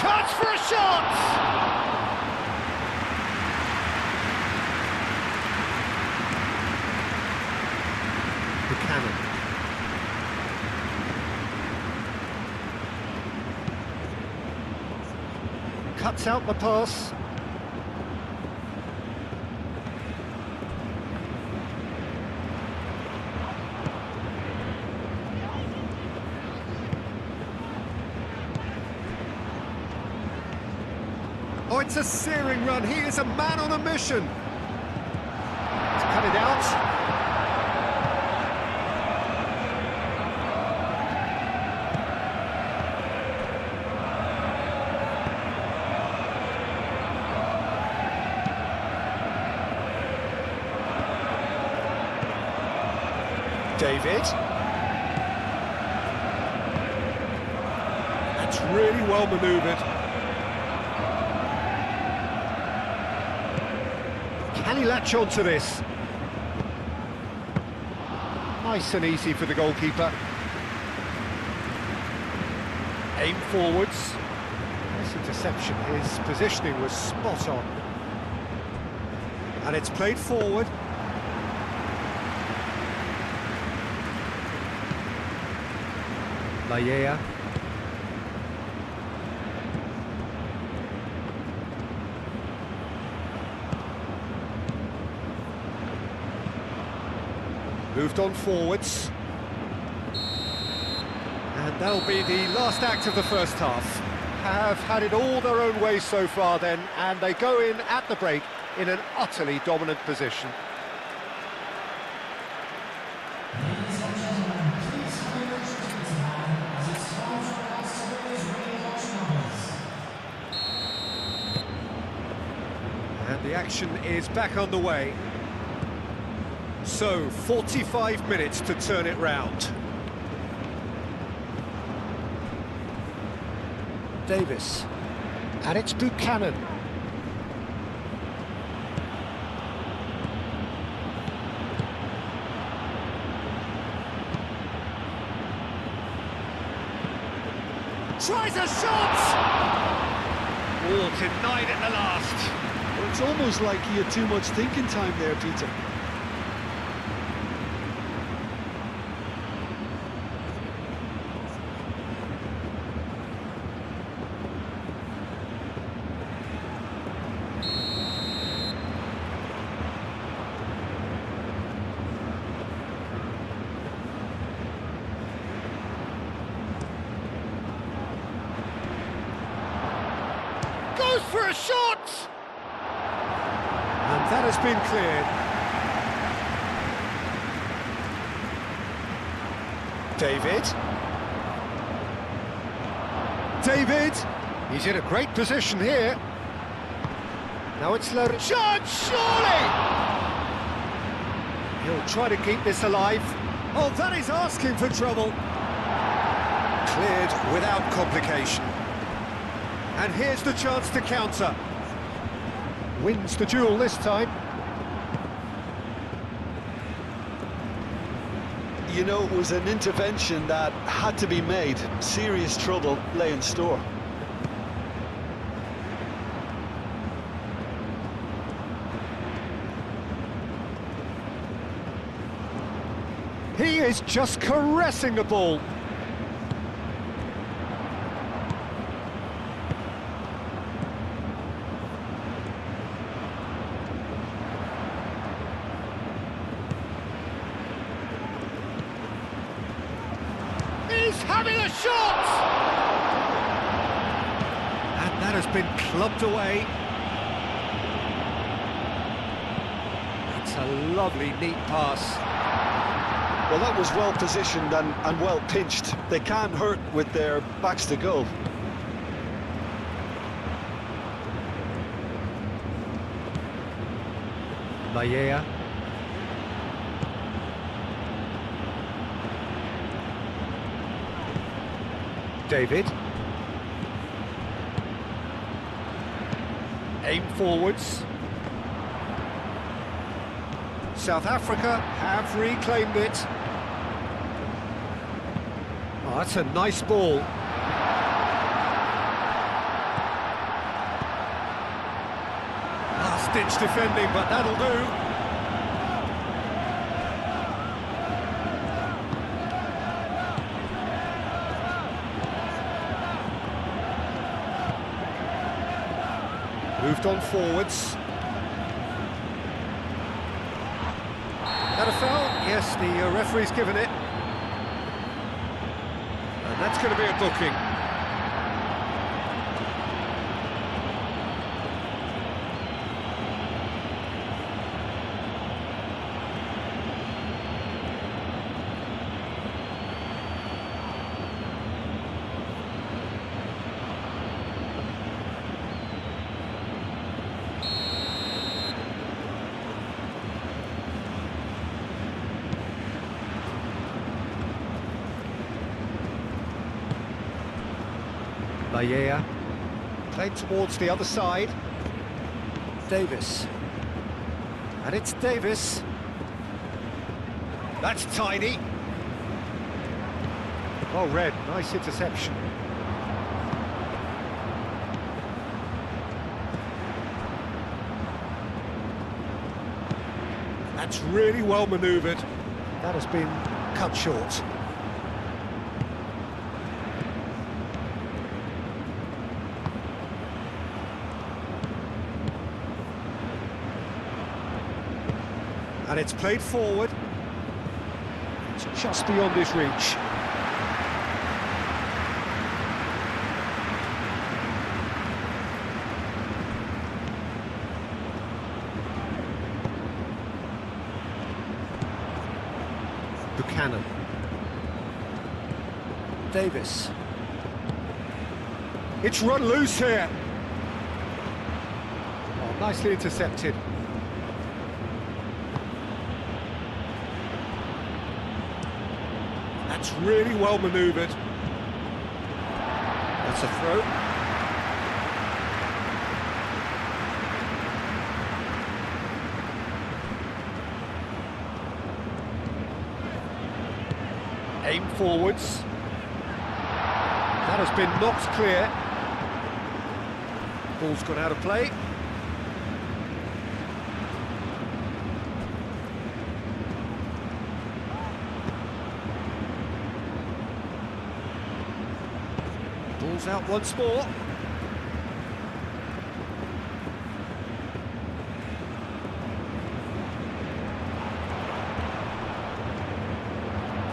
Chance for a shot! Buchanan. Cuts out the pass. Oh, it's a searing run. He is a man on a mission. He's cut it out. David. That's really well manoeuvred. Can he latch on to this? Nice and easy for the goalkeeper. Aim forwards. Nice interception. His positioning was spot on. And it's played forward. Laya. Moved on forwards. And that'll be the last act of the first half. Have had it all their own way so far then, and they go in at the break in an utterly dominant position. And the action is back on the way. So, 45 minutes to turn it round. Davis. And it's Buchanan. Tries a shot! Oh, denied at the last. Well, it's almost like he had too much thinking time there, Peter. for a shot! And that has been cleared. David! He's in a great position here. Now it's loaded. Shot, surely! He'll try to keep this alive. Oh, that is asking for trouble. Cleared without complication. And here's the chance to counter. Wins the duel this time. You know, it was an intervention that had to be made. Serious trouble lay in store. He is just caressing the ball. He's having a shot! And that has been clubbed away. That's a lovely, neat pass. Well, that was well positioned and well pinched. They can't hurt with their backs to goal. Maya. David. Aim forwards. South Africa have reclaimed it. Oh, that's a nice ball. Last-ditch defending, but that'll do. Moved on forwards. That a foul? Yes, the referee's given it. And that's going to be a booking. Maya, played towards the other side. Davis. And it's Davis. That's tiny. Well read, nice interception. That's really well manoeuvred. That has been cut short. And it's played forward. It's just beyond his reach. Buchanan. Davis. It's run loose here. Oh, nicely intercepted. That's really well manoeuvred. That's a throw. Aim forwards. That has been knocked clear. Ball's gone out of play. Ball's out once more.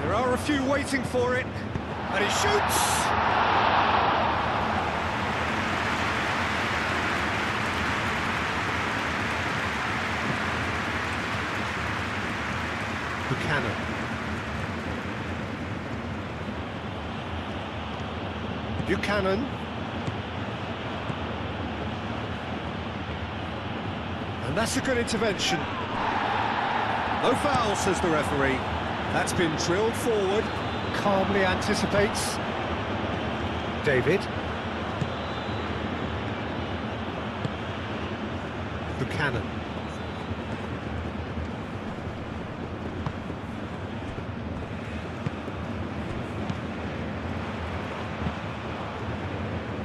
There are a few waiting for it, and he shoots! Buchanan. Buchanan. And that's a good intervention. No foul, says the referee. That's been drilled forward. Calmly anticipates. David. Buchanan.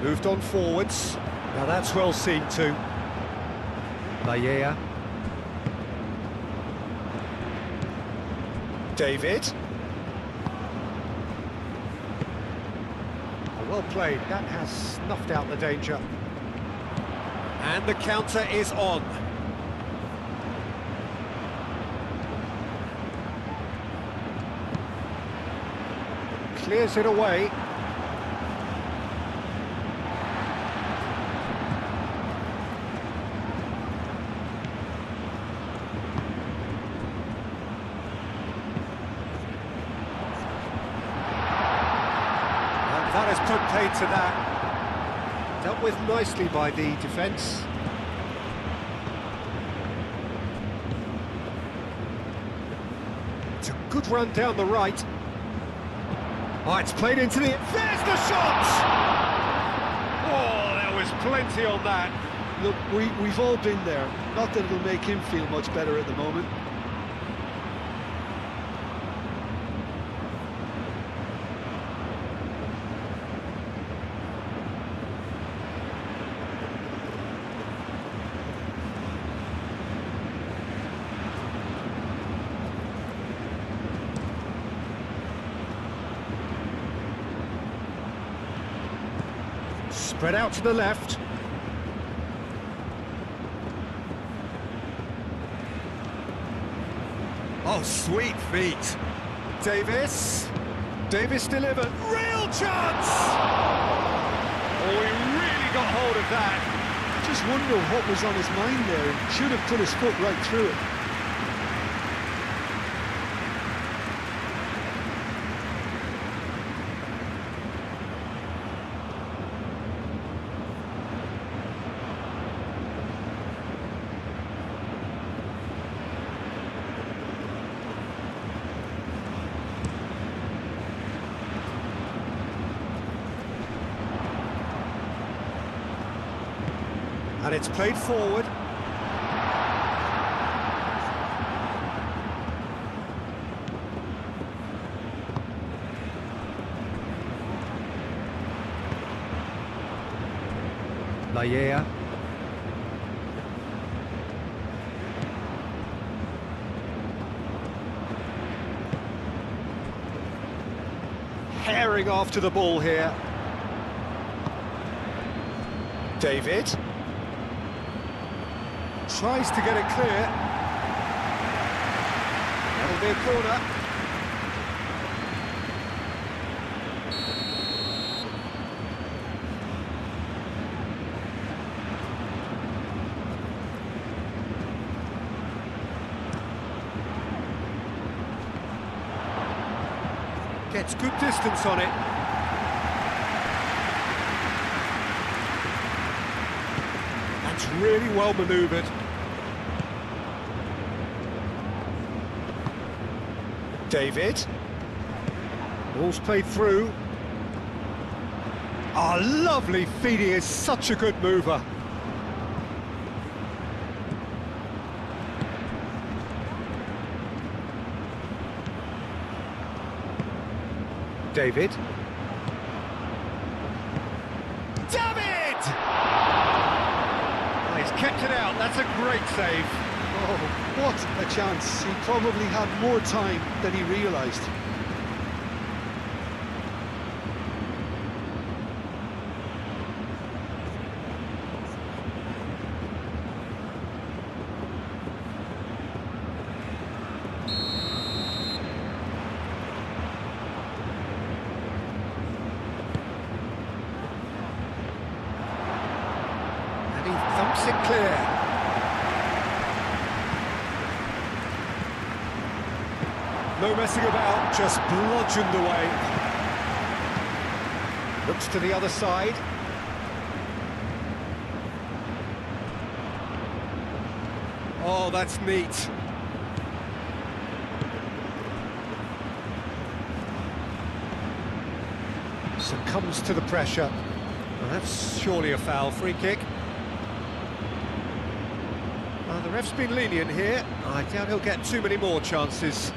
Moved on forwards. Now that's well seen too. Layea. David. Well played. That has snuffed out the danger. And the counter is on. Clears it away. That has put paid to that. Dealt with nicely by the defence. It's a good run down the right. Oh, it's played into the... There's the shot! Oh, there was plenty on that. Look, we've all been there. Not that it'll make him feel much better at the moment. Spread out to the left. Oh, sweet feet. Davis. Davis delivered. Real chance! Oh, he really got hold of that. Just wonder what was on his mind there. He should have put his foot right through it. And it's played forward. Layea. Herring after the ball here. David. Tries to get it clear. That'll be a corner. Gets good distance on it. That's really well manoeuvred. David. Ball's played through. Oh, lovely feet. He is such a good mover. David. David! Oh, he's kept it out. That's a great save. Oh, what a chance. He probably had more time than he realised. And he thumps it clear. No messing about, just bludgeoned away. Looks to the other side. Oh, that's neat. Succumbs to the pressure. Well, that's surely a foul. Free kick. The ref's been lenient here. I doubt he'll get too many more chances.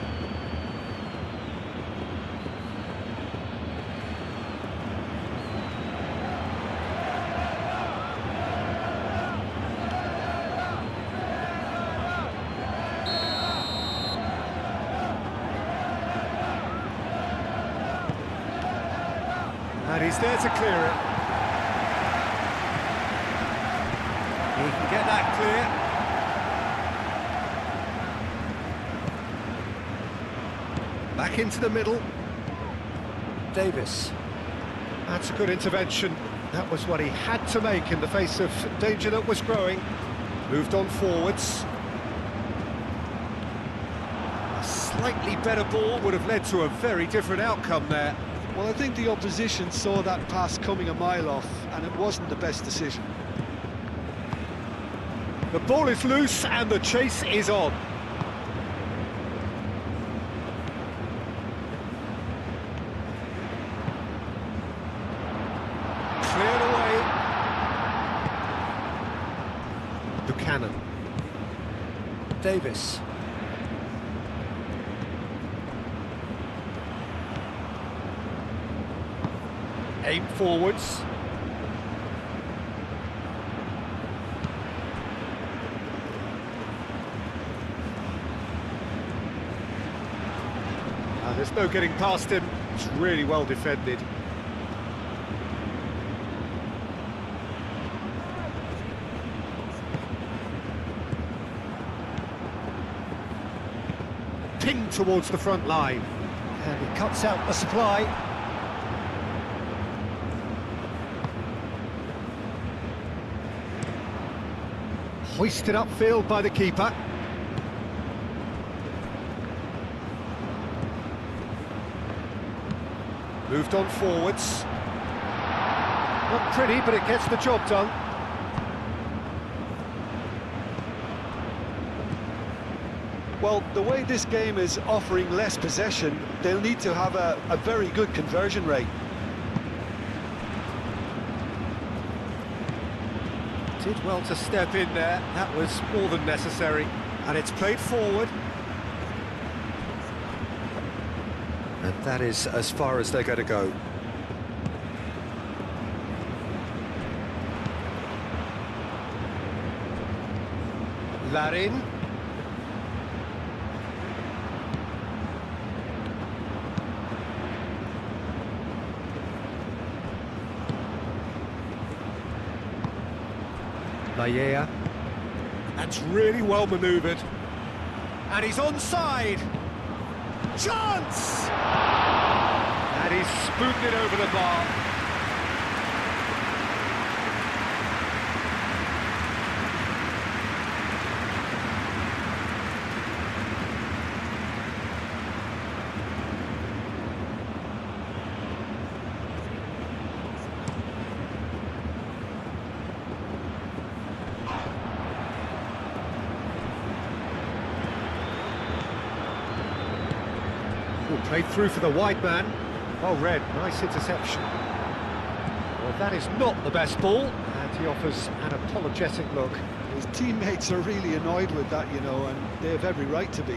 And he's there to clear it. He can get that clear. Back into the middle. Davis. That's a good intervention. That was what he had to make in the face of danger that was growing. Moved on forwards. A slightly better ball would have led to a very different outcome there. Well, I think the opposition saw that pass coming a mile off, and it wasn't the best decision. The ball is loose and the chase is on. Cleared away. Buchanan. Davis. Aim forwards. There's no getting past him. It's really well defended. Ping towards the front line. And he cuts out the supply. Hoisted upfield by the keeper. Moved on forwards. Not pretty, but it gets the job done. Well, the way this game is offering less possession, they'll need to have a very good conversion rate. Did well to step in there. That was more than necessary. And it's played forward. And that is as far as they're going to go. Larin. Layea. That's really well manoeuvred. And he's onside. Chance! And he's spooned it over the bar. Played through for the wide man. Well read, nice interception. Well, that is not the best ball, and he offers an apologetic look. His teammates are really annoyed with that, you know, and they have every right to be.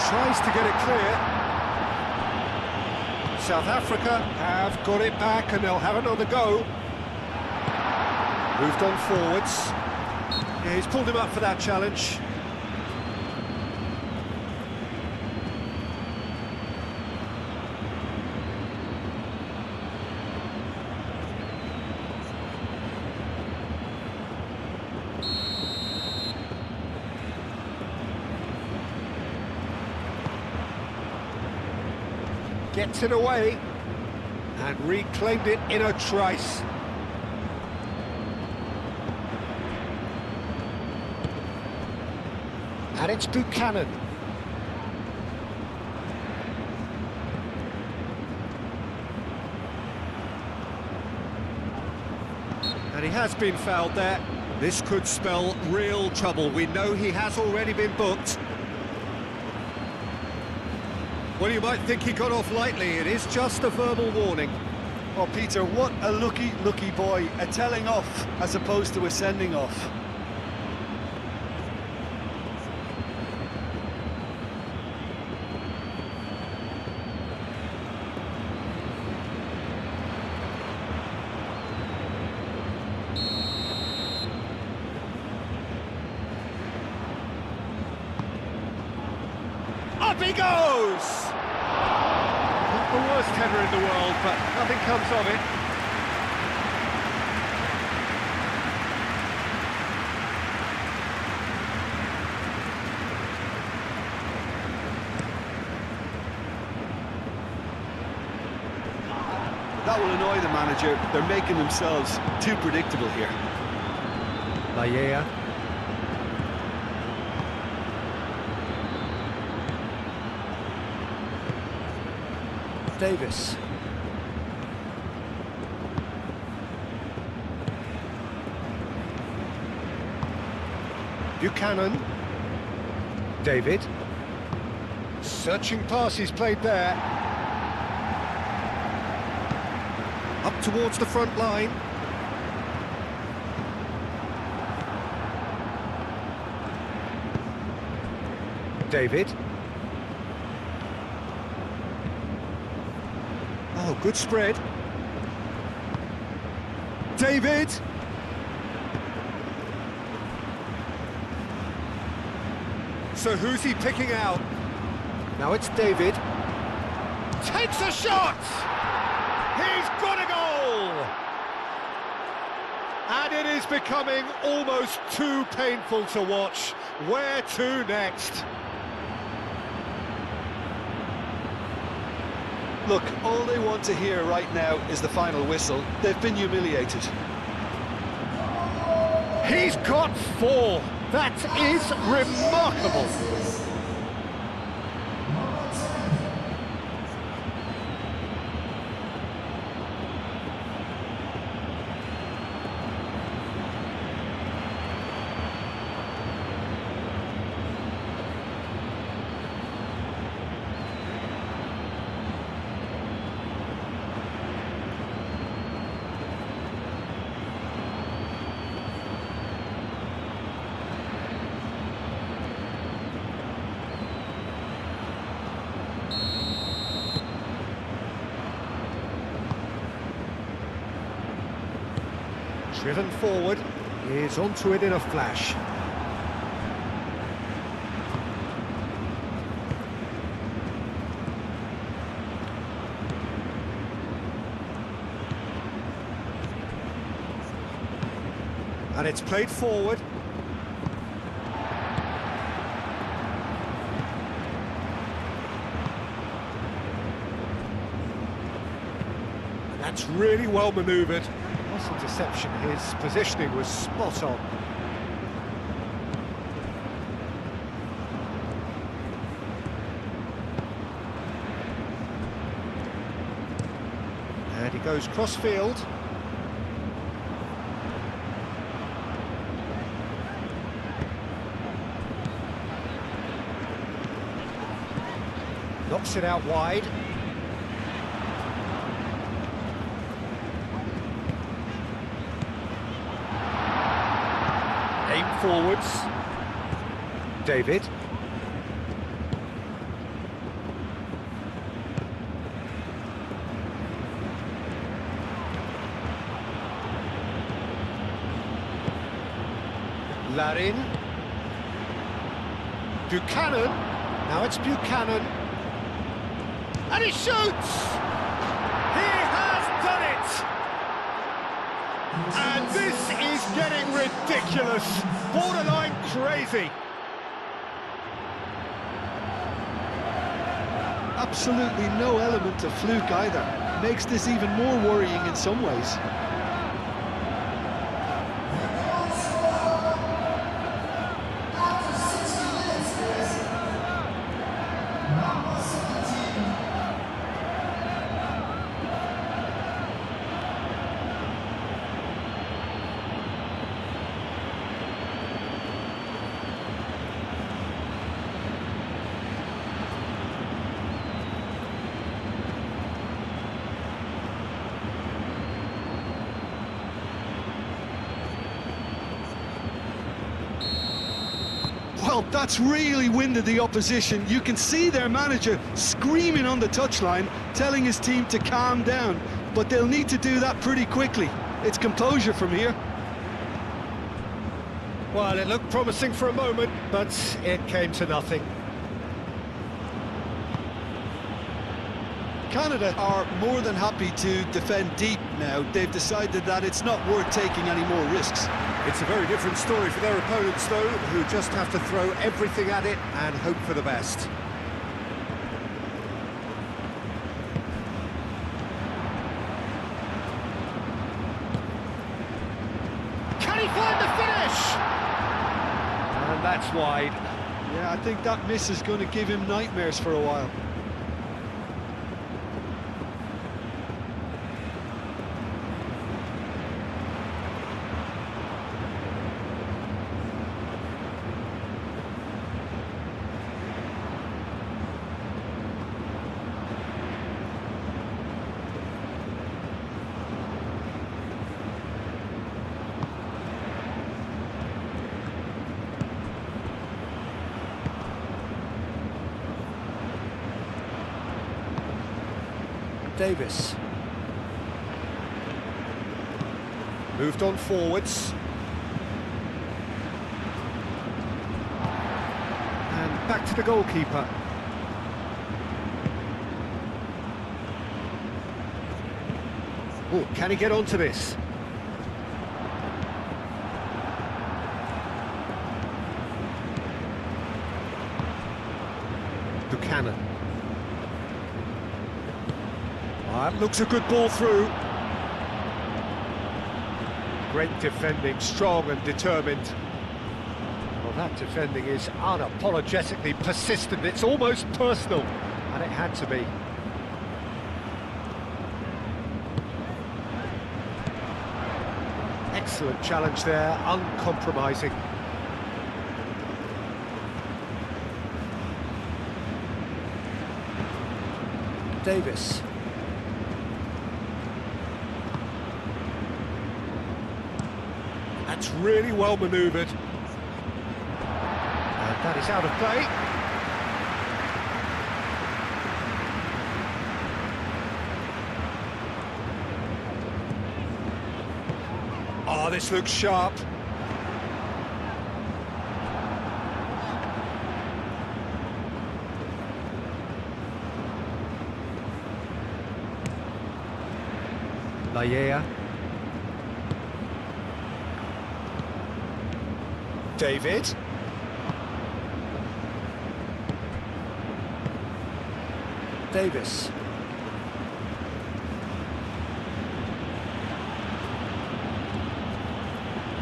Tries to get it clear. South Africa have got it back, and they'll have another go. Moved on forwards. Yeah, he's pulled him up for that challenge. Gets it away and reclaimed it in a trice. And it's Buchanan. And he has been fouled there. This could spell real trouble. We know he has already been booked. Well, you might think he got off lightly. It is just a verbal warning. Oh, Peter, what a lucky boy. A telling off as opposed to a sending off. Up he goes! Not the worst header in the world, but nothing comes of it. That will annoy the manager. They're making themselves too predictable here. Laia. Davis. Buchanan. David. Searching pass he's played there. Up towards the front line. David. Oh, good spread. David! So who's he picking out? Now it's David. Takes a shot! He's got a goal! And it is becoming almost too painful to watch. Where to next? Look, all they want to hear right now is the final whistle. They've been humiliated. He's got 4. That is remarkable. Driven forward, is onto it in a flash. And it's played forward. That's really well manoeuvred. Nice interception, his positioning was spot on. And he goes cross-field. Knocks it out wide. Aim forwards. David. Larin. Buchanan. Now it's Buchanan. And he shoots! He has done it! And this is getting ridiculous, borderline crazy. Absolutely no element of fluke either. Makes this even more worrying in some ways. Well, that's really winded the opposition. You can see their manager screaming on the touchline, telling his team to calm down, but they'll need to do that pretty quickly. It's composure from here. Well, it looked promising for a moment, but it came to nothing. Canada are more than happy to defend deep now. They've decided that it's not worth taking any more risks. It's a very different story for their opponents, though, who just have to throw everything at it and hope for the best. Can he find the finish? And that's wide. Yeah, I think that miss is going to give him nightmares for a while. Davis. Moved on forwards. And back to the goalkeeper. Oh, can he get onto this? Buchanan. That looks a good ball through. Great defending, strong and determined. Well, that defending is unapologetically persistent. It's almost personal, and it had to be. Excellent challenge there, uncompromising. Davis. That's really well manoeuvred. And that is out of play. Oh, this looks sharp. Laya. David. Davis.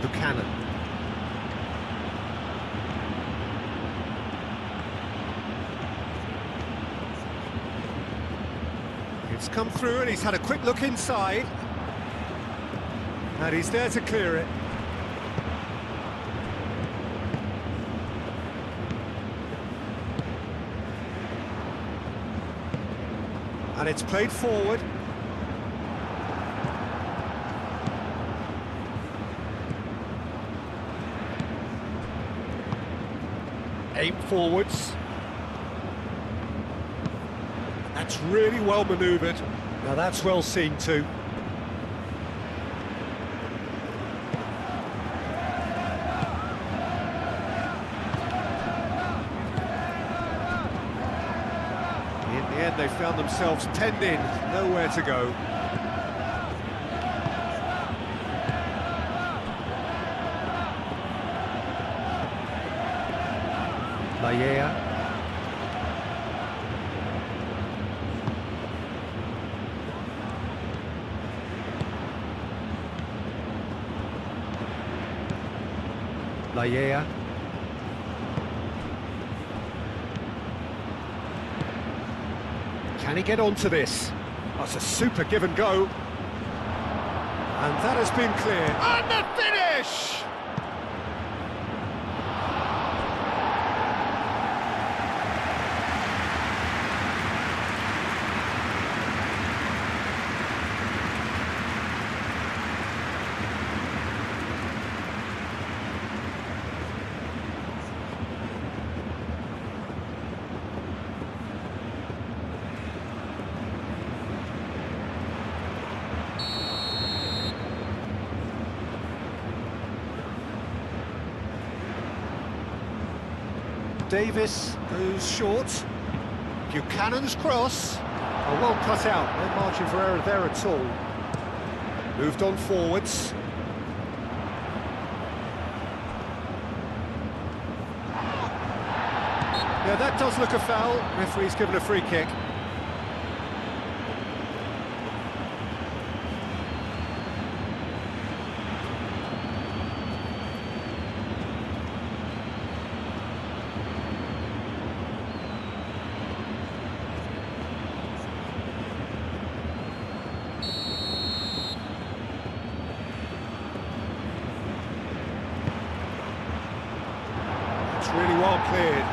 Buchanan. It's come through and he's had a quick look inside. And he's there to clear it. And it's played forward. Aim forwards. That's really well manoeuvred. Now that's well seen too. In the end, they found themselves penned in, nowhere to go. Laya. Laya. Can he get onto this? That's a super give and go. And that has been cleared. And the finish! Davis goes short. Buchanan's cross. Oh, well cut out. No margin for error there at all. Moved on forwards. Yeah, that does look a foul. Referee's given a free kick. It's really well cleared.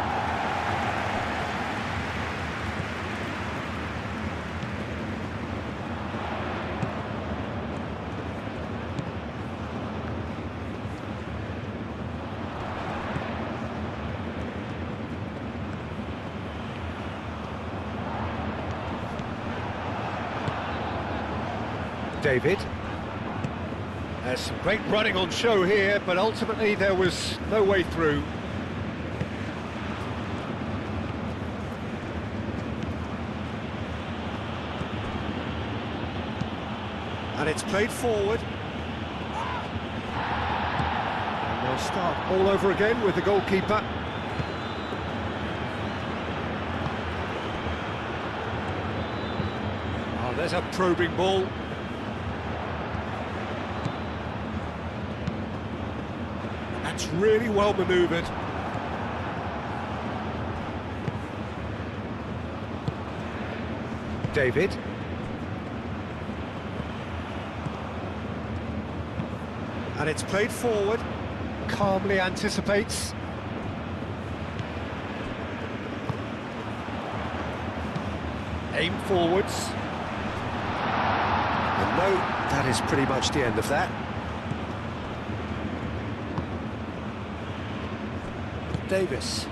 David. There's some great running on show here, but ultimately there was no way through. And it's played forward. And they'll start all over again with the goalkeeper. Oh, there's a probing ball. That's really well manoeuvred. David. And it's played forward. Calmly anticipates. Aim forwards. And no, that is pretty much the end of that. Davis.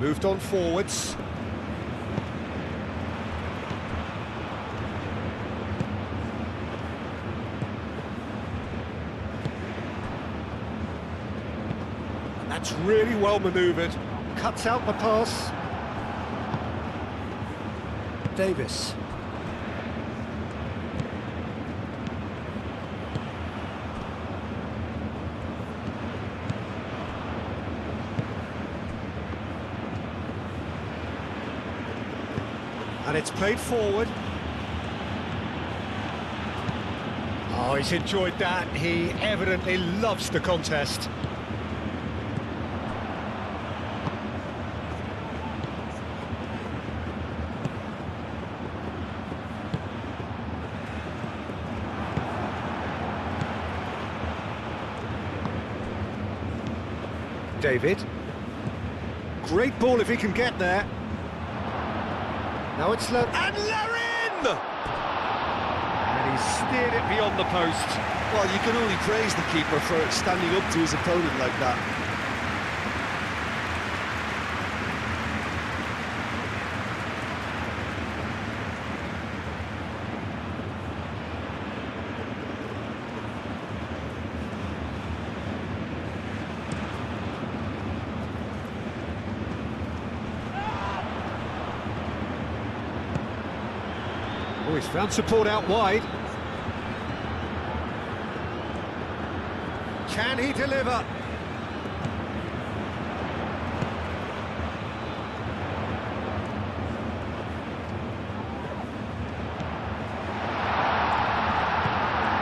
Moved on forwards. And that's really well manoeuvred. Cuts out the pass. Davis. And it's played forward. Oh, he's enjoyed that. He evidently loves the contest. David. Great ball if he can get there. Now it's low, and Larin! And he's steered it beyond the post. Well, you can only praise the keeper for standing up to his opponent like that. Oh, he's found support out wide. Can he deliver?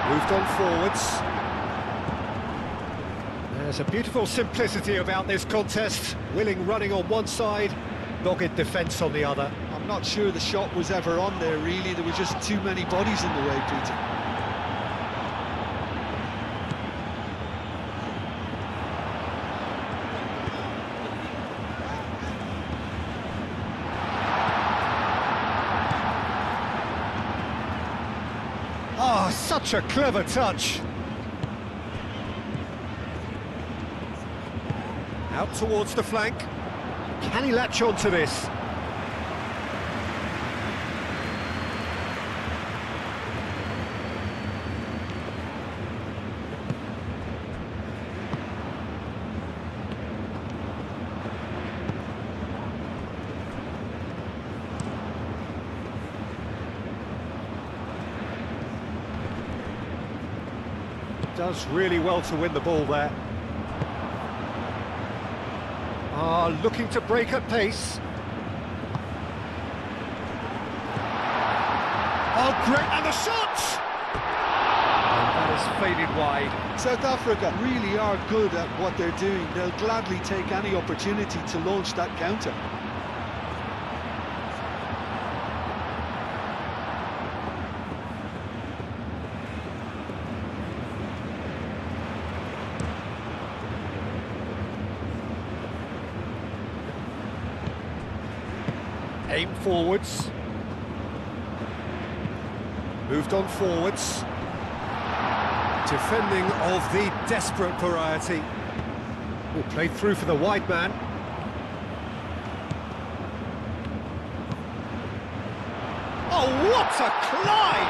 Moved on forwards. There's a beautiful simplicity about this contest. Willing running on one side, dogged defence on the other. I'm not sure the shot was ever on there, really. There were just too many bodies in the way, Peter. Oh, such a clever touch. Out towards the flank. Can he latch on to this? Does really well to win the ball there. Looking to break at pace. Oh, great, and the shot! And that has faded wide. South Africa really are good at what they're doing. They'll gladly take any opportunity to launch that counter. Aim forwards. Moved on forwards. Defending of the desperate variety. Played through for the wide man. Oh, what a climb!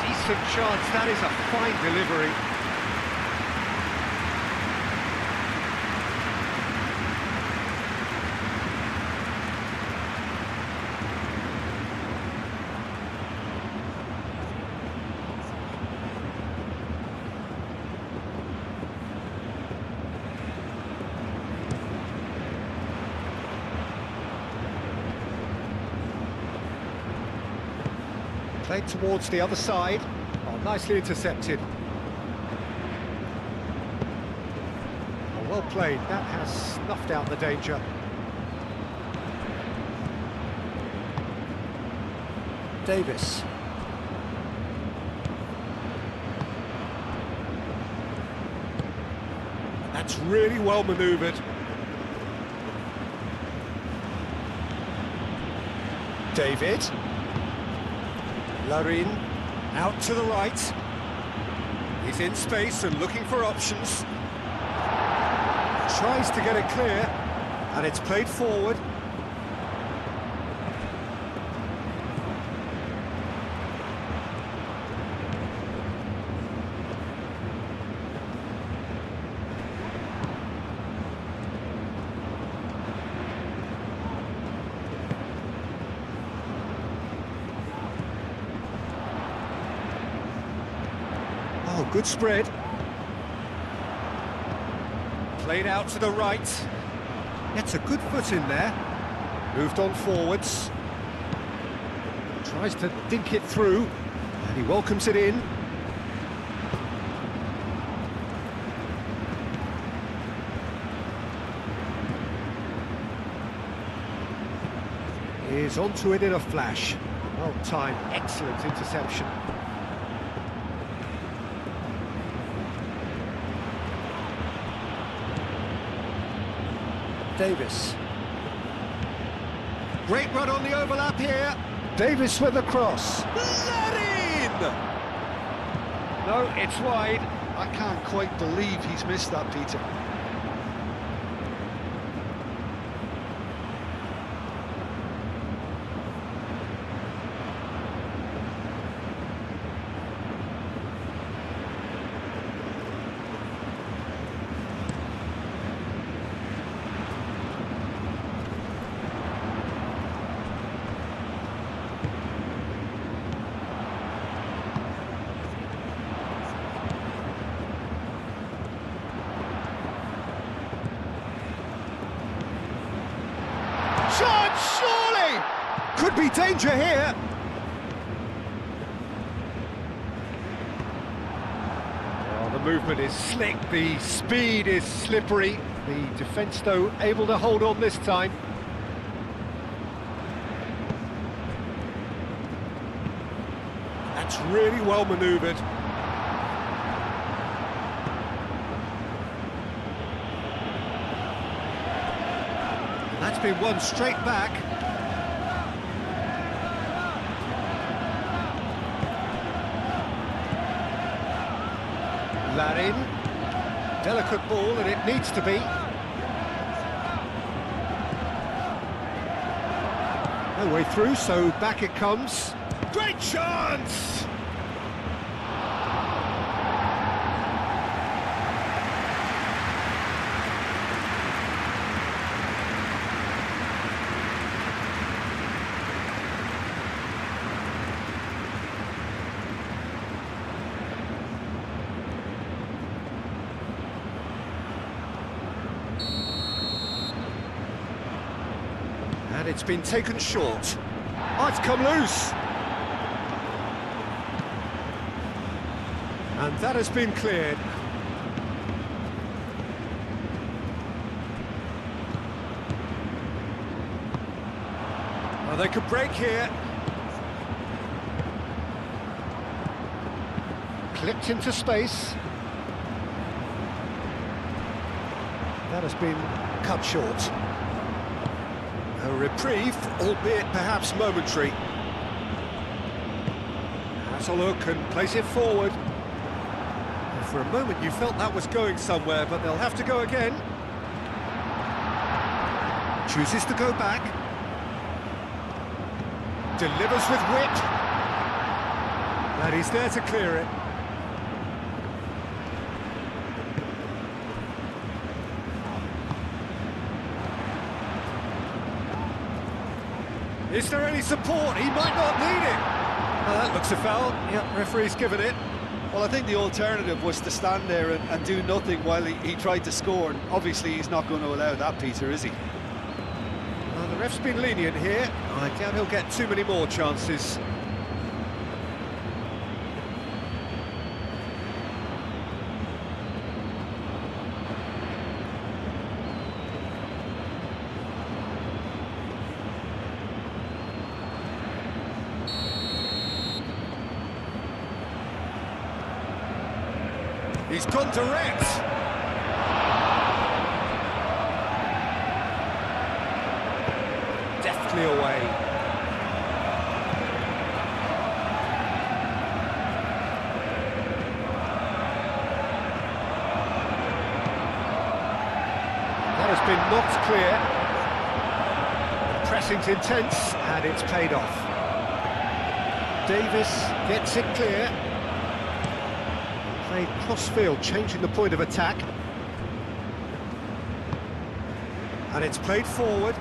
Decent chance, that is a fine delivery. Played towards the other side. Oh, nicely intercepted. Oh, well played. That has snuffed out the danger. Davis. That's really well manoeuvred. David. Larin, out to the right. He's in space and looking for options. Tries to get it clear, and it's played forward. Oh, good spread. Played out to the right. Gets a good foot in there. Moved on forwards. Tries to dink it through, and he welcomes it in. Is onto it in a flash. Well timed, excellent interception. Davis. Great run on the overlap here. Davis with the cross. Let in! No, it's wide. I can't quite believe he's missed that, Peter. Shot, surely! Could be danger here. Well, the movement is slick, the speed is slippery. The defence, though, able to hold on this time. That's really well manoeuvred. That's been won straight back. Larin. Delicate ball, and it needs to be. No way through, so back it comes. Great chance! And it's been taken short. Oh, it's come loose. And that has been cleared. Well, they could break here. Clipped into space. That has been cut short. A reprieve, albeit perhaps momentary. Has a look and plays it forward. And for a moment you felt that was going somewhere, but they'll have to go again. Chooses to go back. Delivers with wit. And he's there to clear it. Is there any support? He might not need it. That looks a foul. Yep, referee's given it. Well, I think the alternative was to stand there and do nothing while he tried to score. And obviously, he's not going to allow that, Peter, is he? Well, the ref's been lenient here. I doubt he'll get too many more chances. He's gone direct. Deftly away. That has been knocked clear. The pressing's intense and it's paid off. Davis gets it clear. Played cross-field, changing the point of attack. And it's played forward.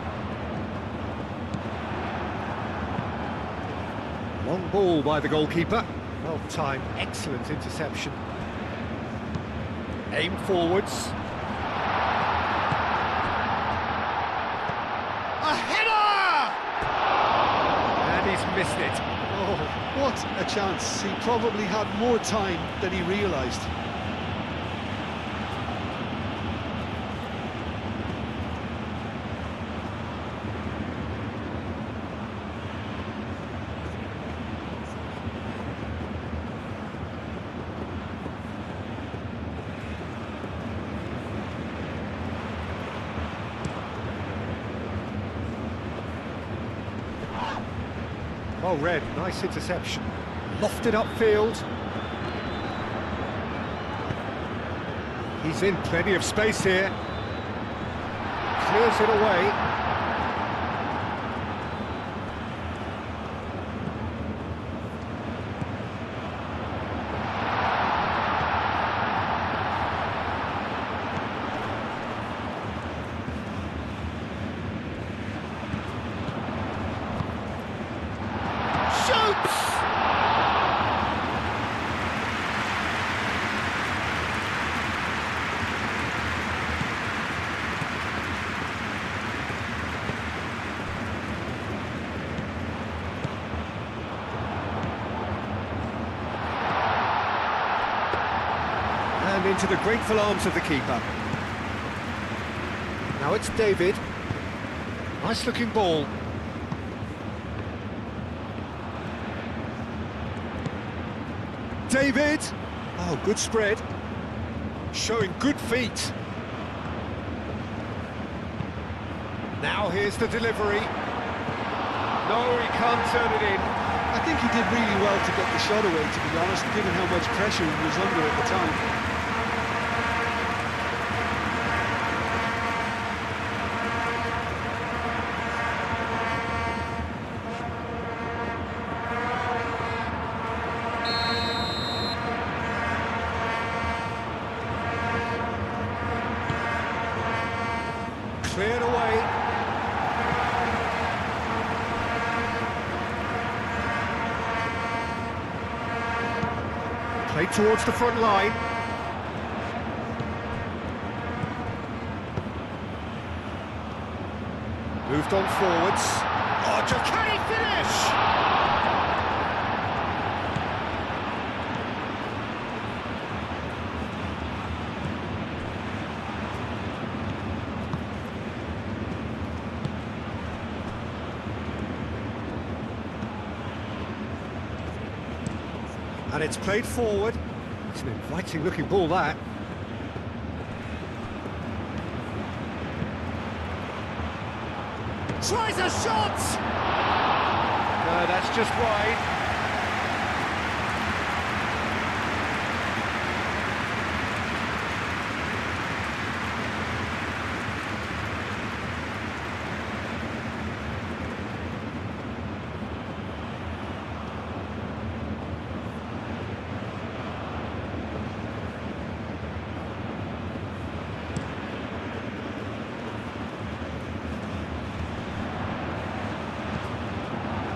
Long ball by the goalkeeper. Well timed, excellent interception. Aim forwards. A header! And he's missed it. Oh, what a chance. He probably had more time than he realised. Well read, nice interception. Lofted upfield. He's in plenty of space here. Clears it away. And into the grateful arms of the keeper. Now it's David. Nice looking ball. David! Oh, good spread. Showing good feet. Now here's the delivery. No, he can't turn it in. I think he did really well to get the shot away, to be honest, given how much pressure he was under at the time. Cleared away. Played towards the front line. Moved on forwards. Oh, can he finish? And it's played forward. It's an inviting looking ball, that. Tries a shot! No, that's just wide.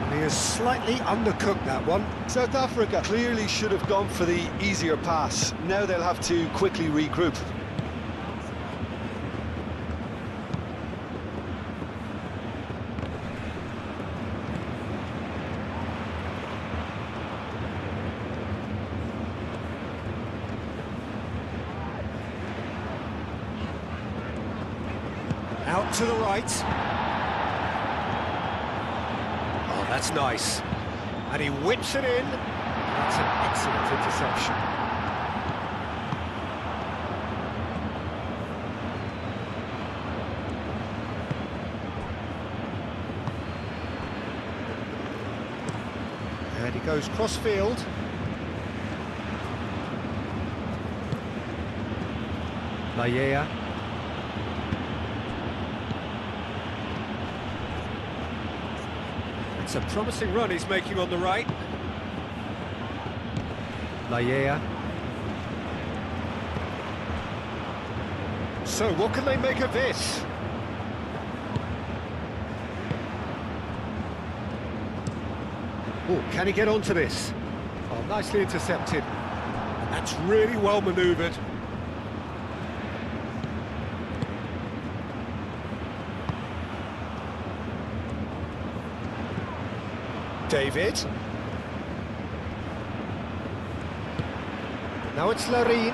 He has slightly undercooked that one. South Africa clearly should have gone for the easier pass. Now they'll have to quickly regroup. Out to the right. That's nice. And he whips it in. That's an excellent interception. And he goes cross-field. Layea. It's a promising run he's making on the right. Layea. So what can they make of this? Oh, can he get onto this? Oh, nicely intercepted. That's really well manoeuvred. David. Now it's Larine.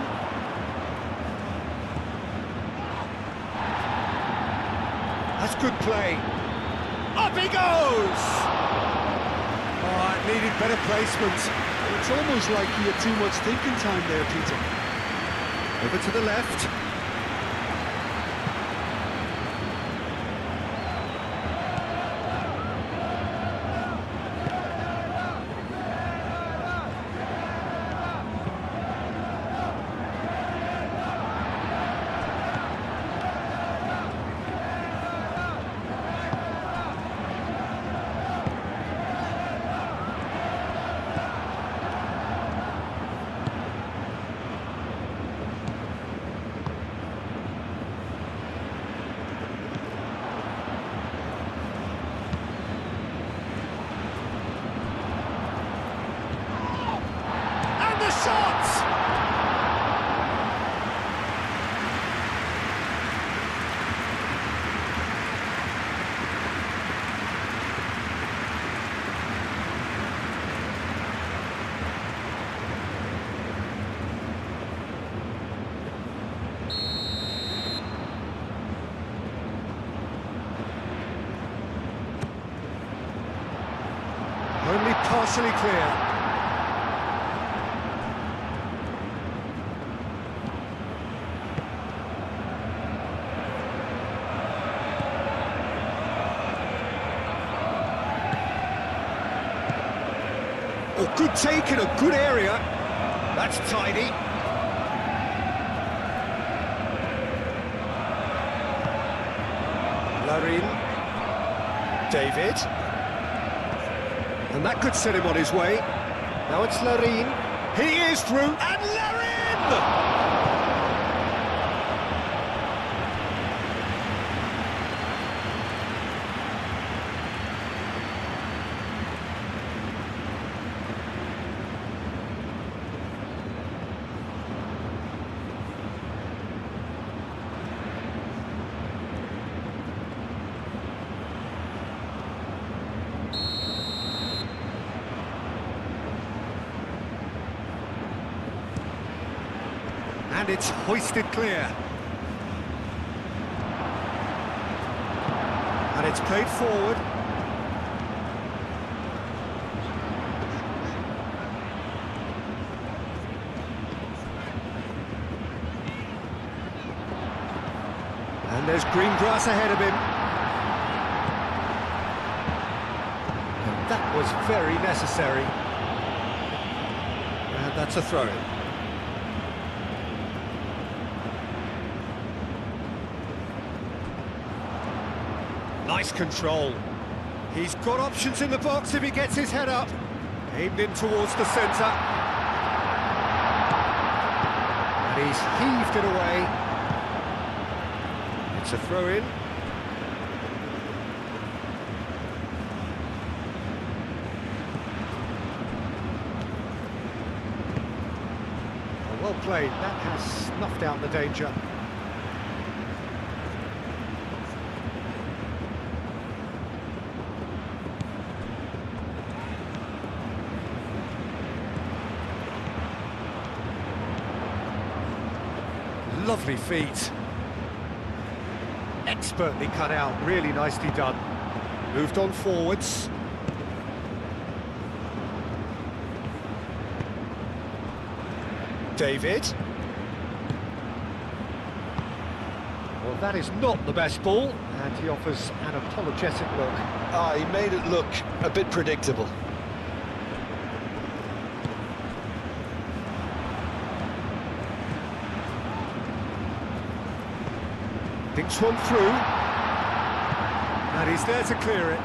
That's good play. Up he goes! Oh, it needed better placement. It's almost like he had too much thinking time there, Peter. Over to the left. Shots! Only partially clear. Oh, good take in a good area. That's tidy. Larine. David. And that could set him on his way. Now it's Larine. He is through. And Larine! And it's hoisted clear. And it's played forward. And there's green grass ahead of him. And that was very necessary. And that's a throw-in. Nice control. He's got options in the box if he gets his head up. Aimed in towards the centre. And he's heaved it away. It's a throw-in. Well played. That has snuffed out the danger. Lovely feet. Expertly cut out, really nicely done. Moved on forwards. David. Well, that is not the best ball, and he offers an apologetic look. He made it look a bit predictable. Thinks one through, and he's there to clear it.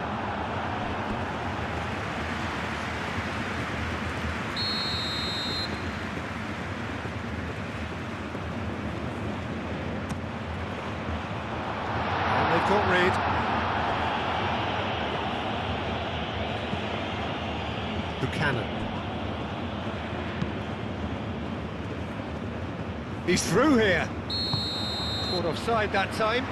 And they've got rid. Buchanan. He's through here. Caught offside that time.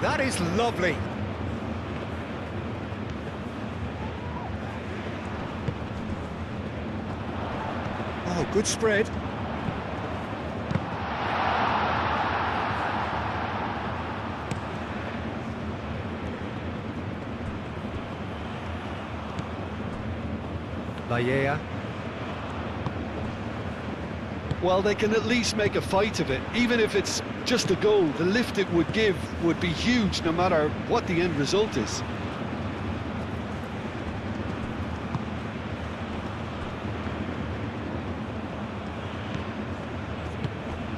That is lovely. Oh, good spread. Bahia. Well, they can at least make a fight of it. Even if it's just a goal, the lift it would give would be huge no matter what the end result is.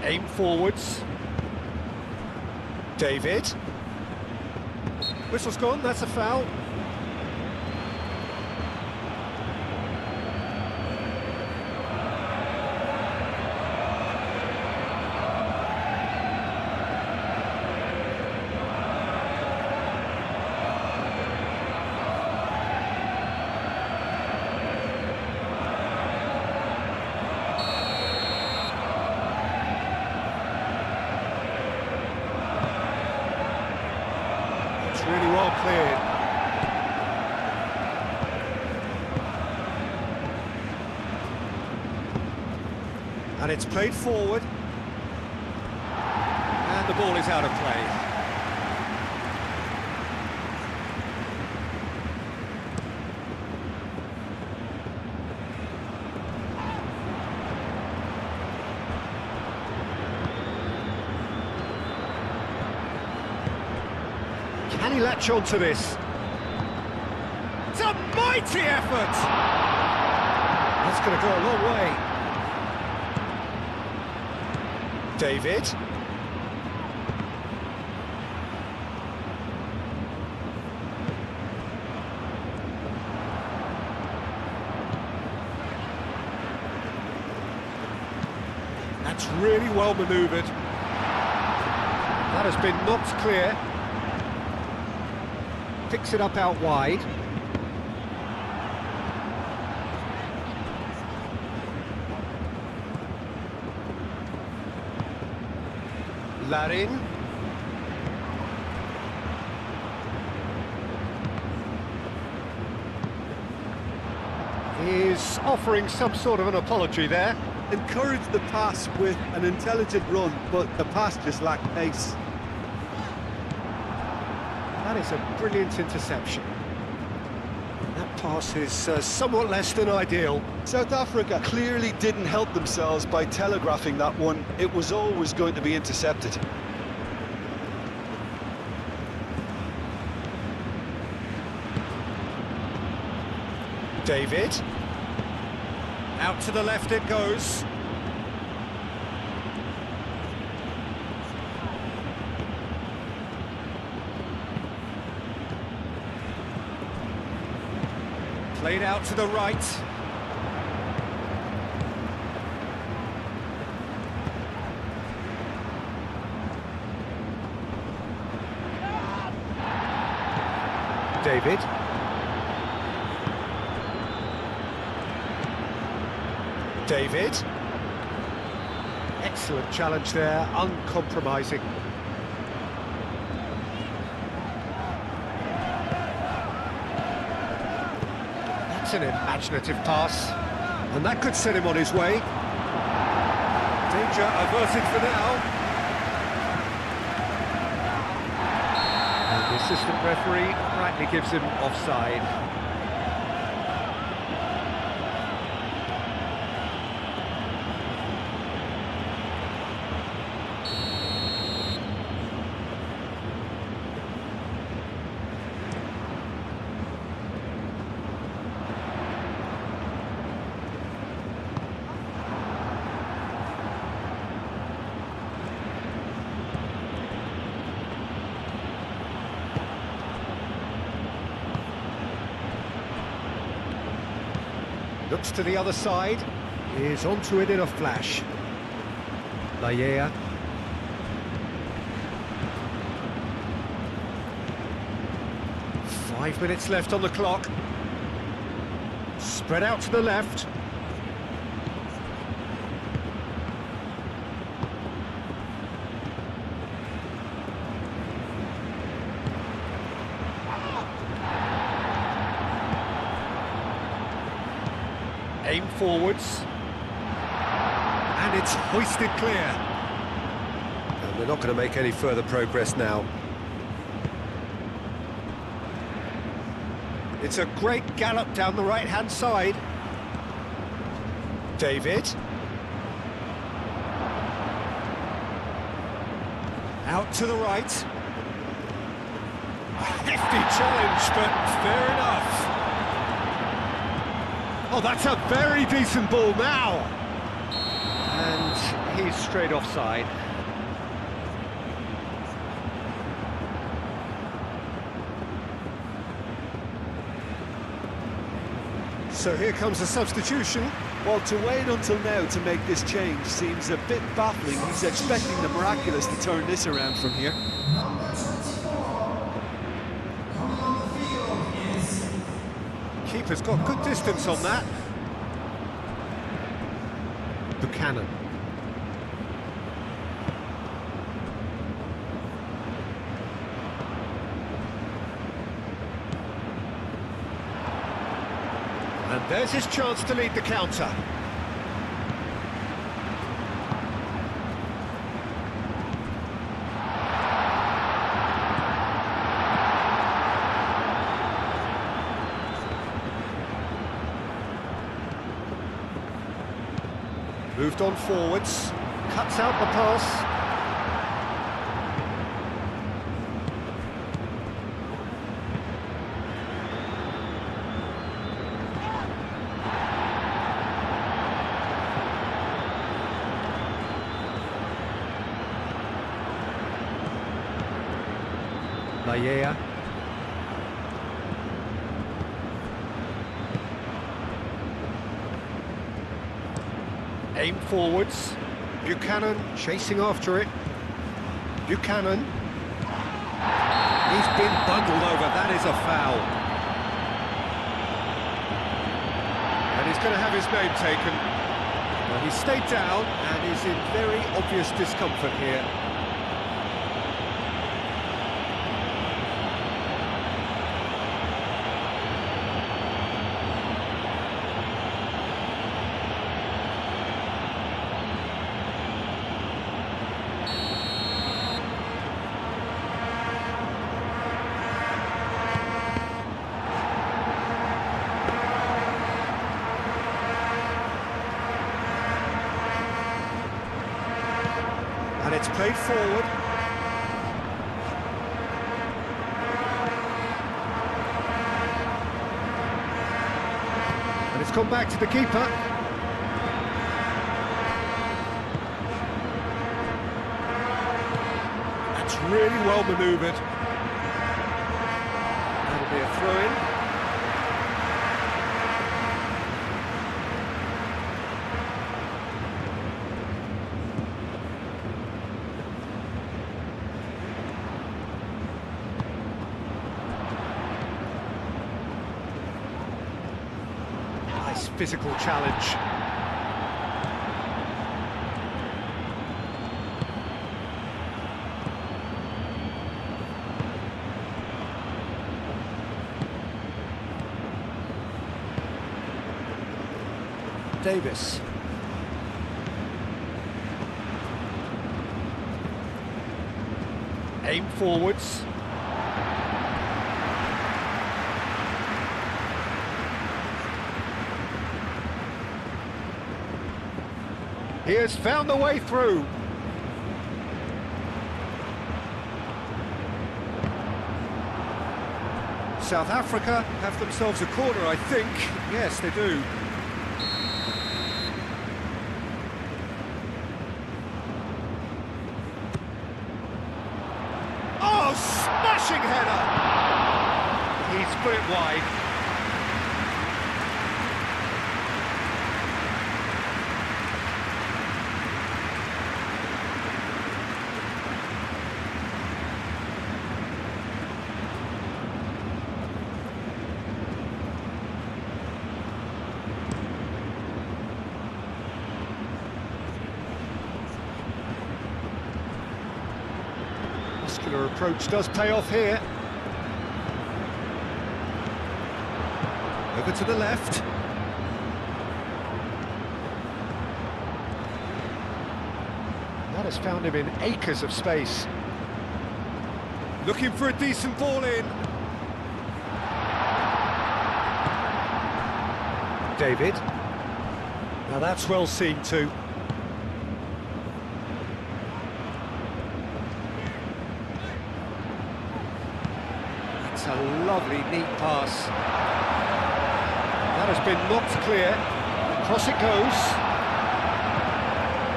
Aim forwards. David. Whistle's gone, that's a foul. Really well cleared. And it's played forward. And the ball is out of play. Can he latch on to this? It's a mighty effort! That's going to go a long way. David. That's really well manoeuvred. That has been knocked clear. Picks it up out wide. Larin. He's offering some sort of an apology there. Encouraged the pass with an intelligent run, but the pass just lacked pace. That is a brilliant interception. That pass is somewhat less than ideal. South Africa clearly didn't help themselves by telegraphing that one. It was always going to be intercepted. David. Out to the left it goes. Played out to the right. David. David. Excellent challenge there, uncompromising. That's an imaginative pass, and that could set him on his way. Danger averted for now. And the assistant referee rightly gives him offside. Looks to the other side, is onto it in a flash. Laia. Five minutes left on the clock. Spread out to the left. Aim forwards, and it's hoisted clear. And they're not going to make any further progress now. It's a great gallop down the right-hand side. David. Out to the right. A hefty challenge, but fair enough. Oh, that's a very decent ball now. And he's straight offside. So here comes a substitution. Well, to wait until now to make this change seems a bit baffling. He's expecting the miraculous to turn this around from here. Keeper's got good distance on that. Buchanan. And there's his chance to lead the counter. Moved on forwards, cuts out the pass. Laia. Aim forwards. Buchanan chasing after it. Buchanan. He's been bundled over, that is a foul. And he's going to have his name taken. Well, he stayed down and is in very obvious discomfort here. And it's played forward. And it's gone back to the keeper. That's really well manoeuvred. That'll be a throw-in. Physical challenge. Davis. Aim forwards. He has found the way through. South Africa have themselves a corner, I think. Yes, they do. Oh, smashing header! He's put it wide. Muscular approach does pay off here. Over to the left. That has found him in acres of space. Looking for a decent ball in. David. Now that's well seen too. It's a lovely, neat pass. That has been knocked clear. Across it goes.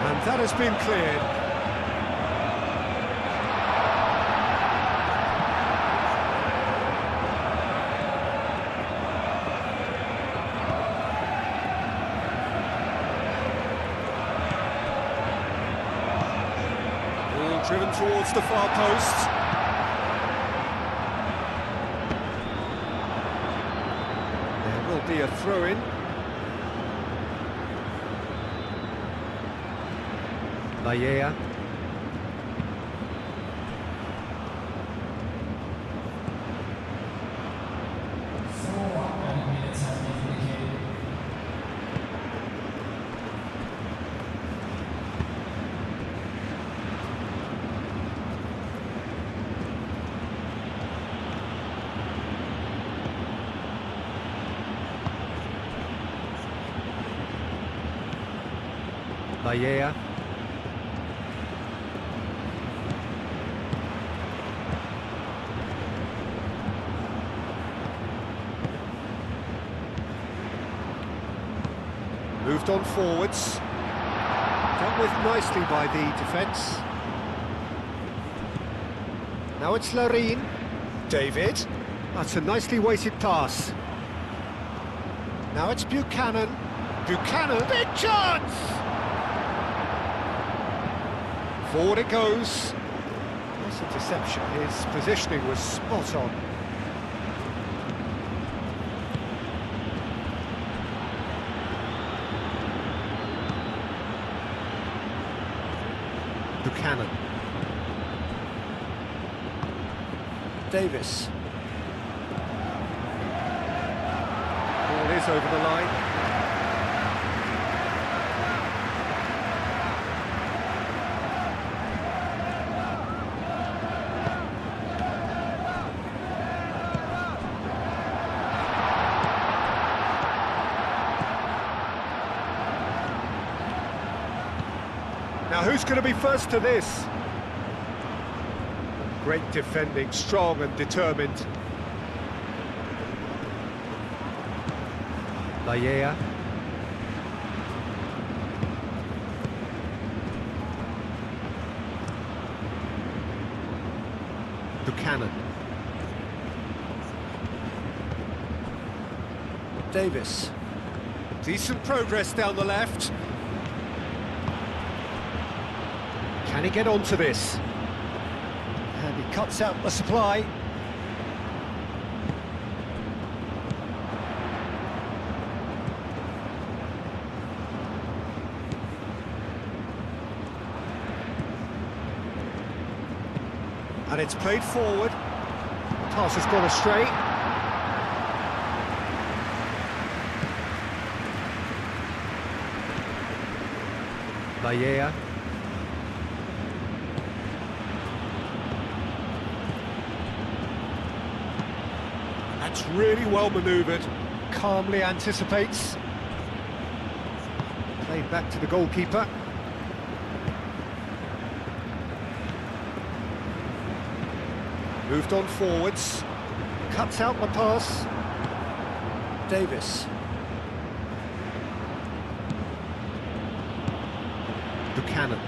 And that has been cleared. Ball driven towards the far post. Be a throw-in. Vallea. Vallea. Moved on forwards. Dealt with nicely by the defence. Now it's Larine. David. That's a nicely weighted pass. Now it's Buchanan. Buchanan, big chance! Forward it goes. Nice interception. His positioning was spot on. Buchanan. Davis. Ball is over the line. Now who's going to be first to this? Great defending, strong and determined. Lallea. Buchanan. Davis. Decent progress down the left. Can he get onto this? And he cuts out the supply. And it's played forward. The pass has gone astray. Lallea. That's really well manoeuvred. Calmly anticipates. Played back to the goalkeeper. Moved on forwards. Cuts out the pass. Davis. Buchanan.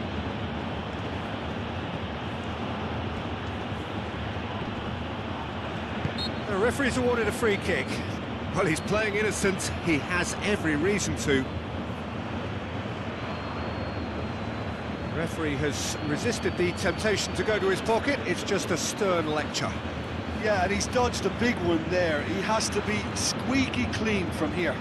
The referee's awarded a free kick. Well, he's playing innocent. He has every reason to. The referee has resisted the temptation to go to his pocket. It's just a stern lecture. Yeah, and he's dodged a big one there. He has to be squeaky clean from here.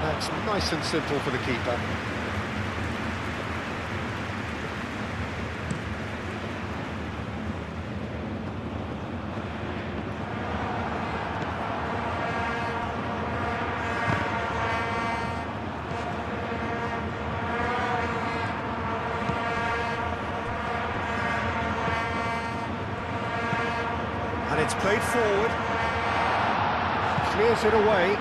That's nice and simple for the keeper. And it's played forward. Clears it away.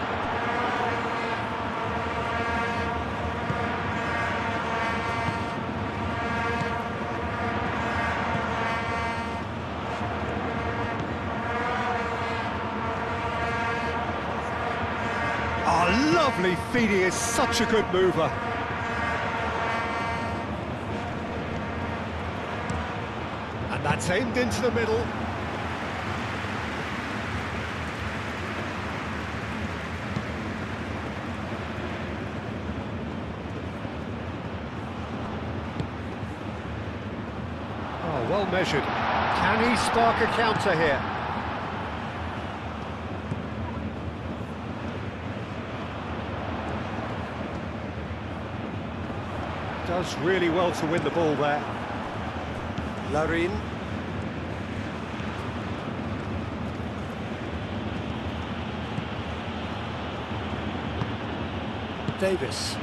Oh, lovely feed, he is such a good mover. And that's aimed into the middle. Oh, well measured. Can he spark a counter here? Does really well to win the ball there. Larin. Davis.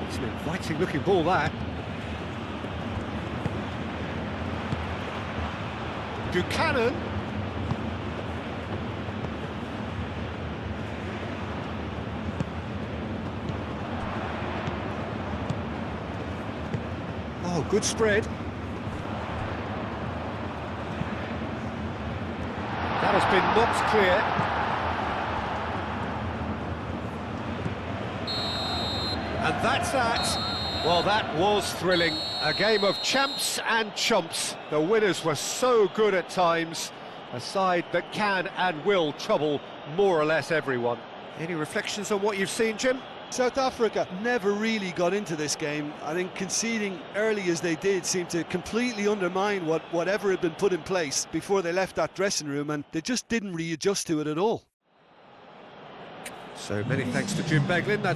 It's an inviting looking ball that. Buchanan. Oh, good spread. That has been knocked clear. And that's that. Well, that was thrilling. A game of champs and chumps. The winners were so good at times. A side that can and will trouble more or less everyone. Any reflections on what you've seen, Jim? South Africa never really got into this game. I think conceding early as they did seemed to completely undermine whatever had been put in place before they left that dressing room, and they just didn't readjust to it at all. So many thanks to Jim Beglin. That's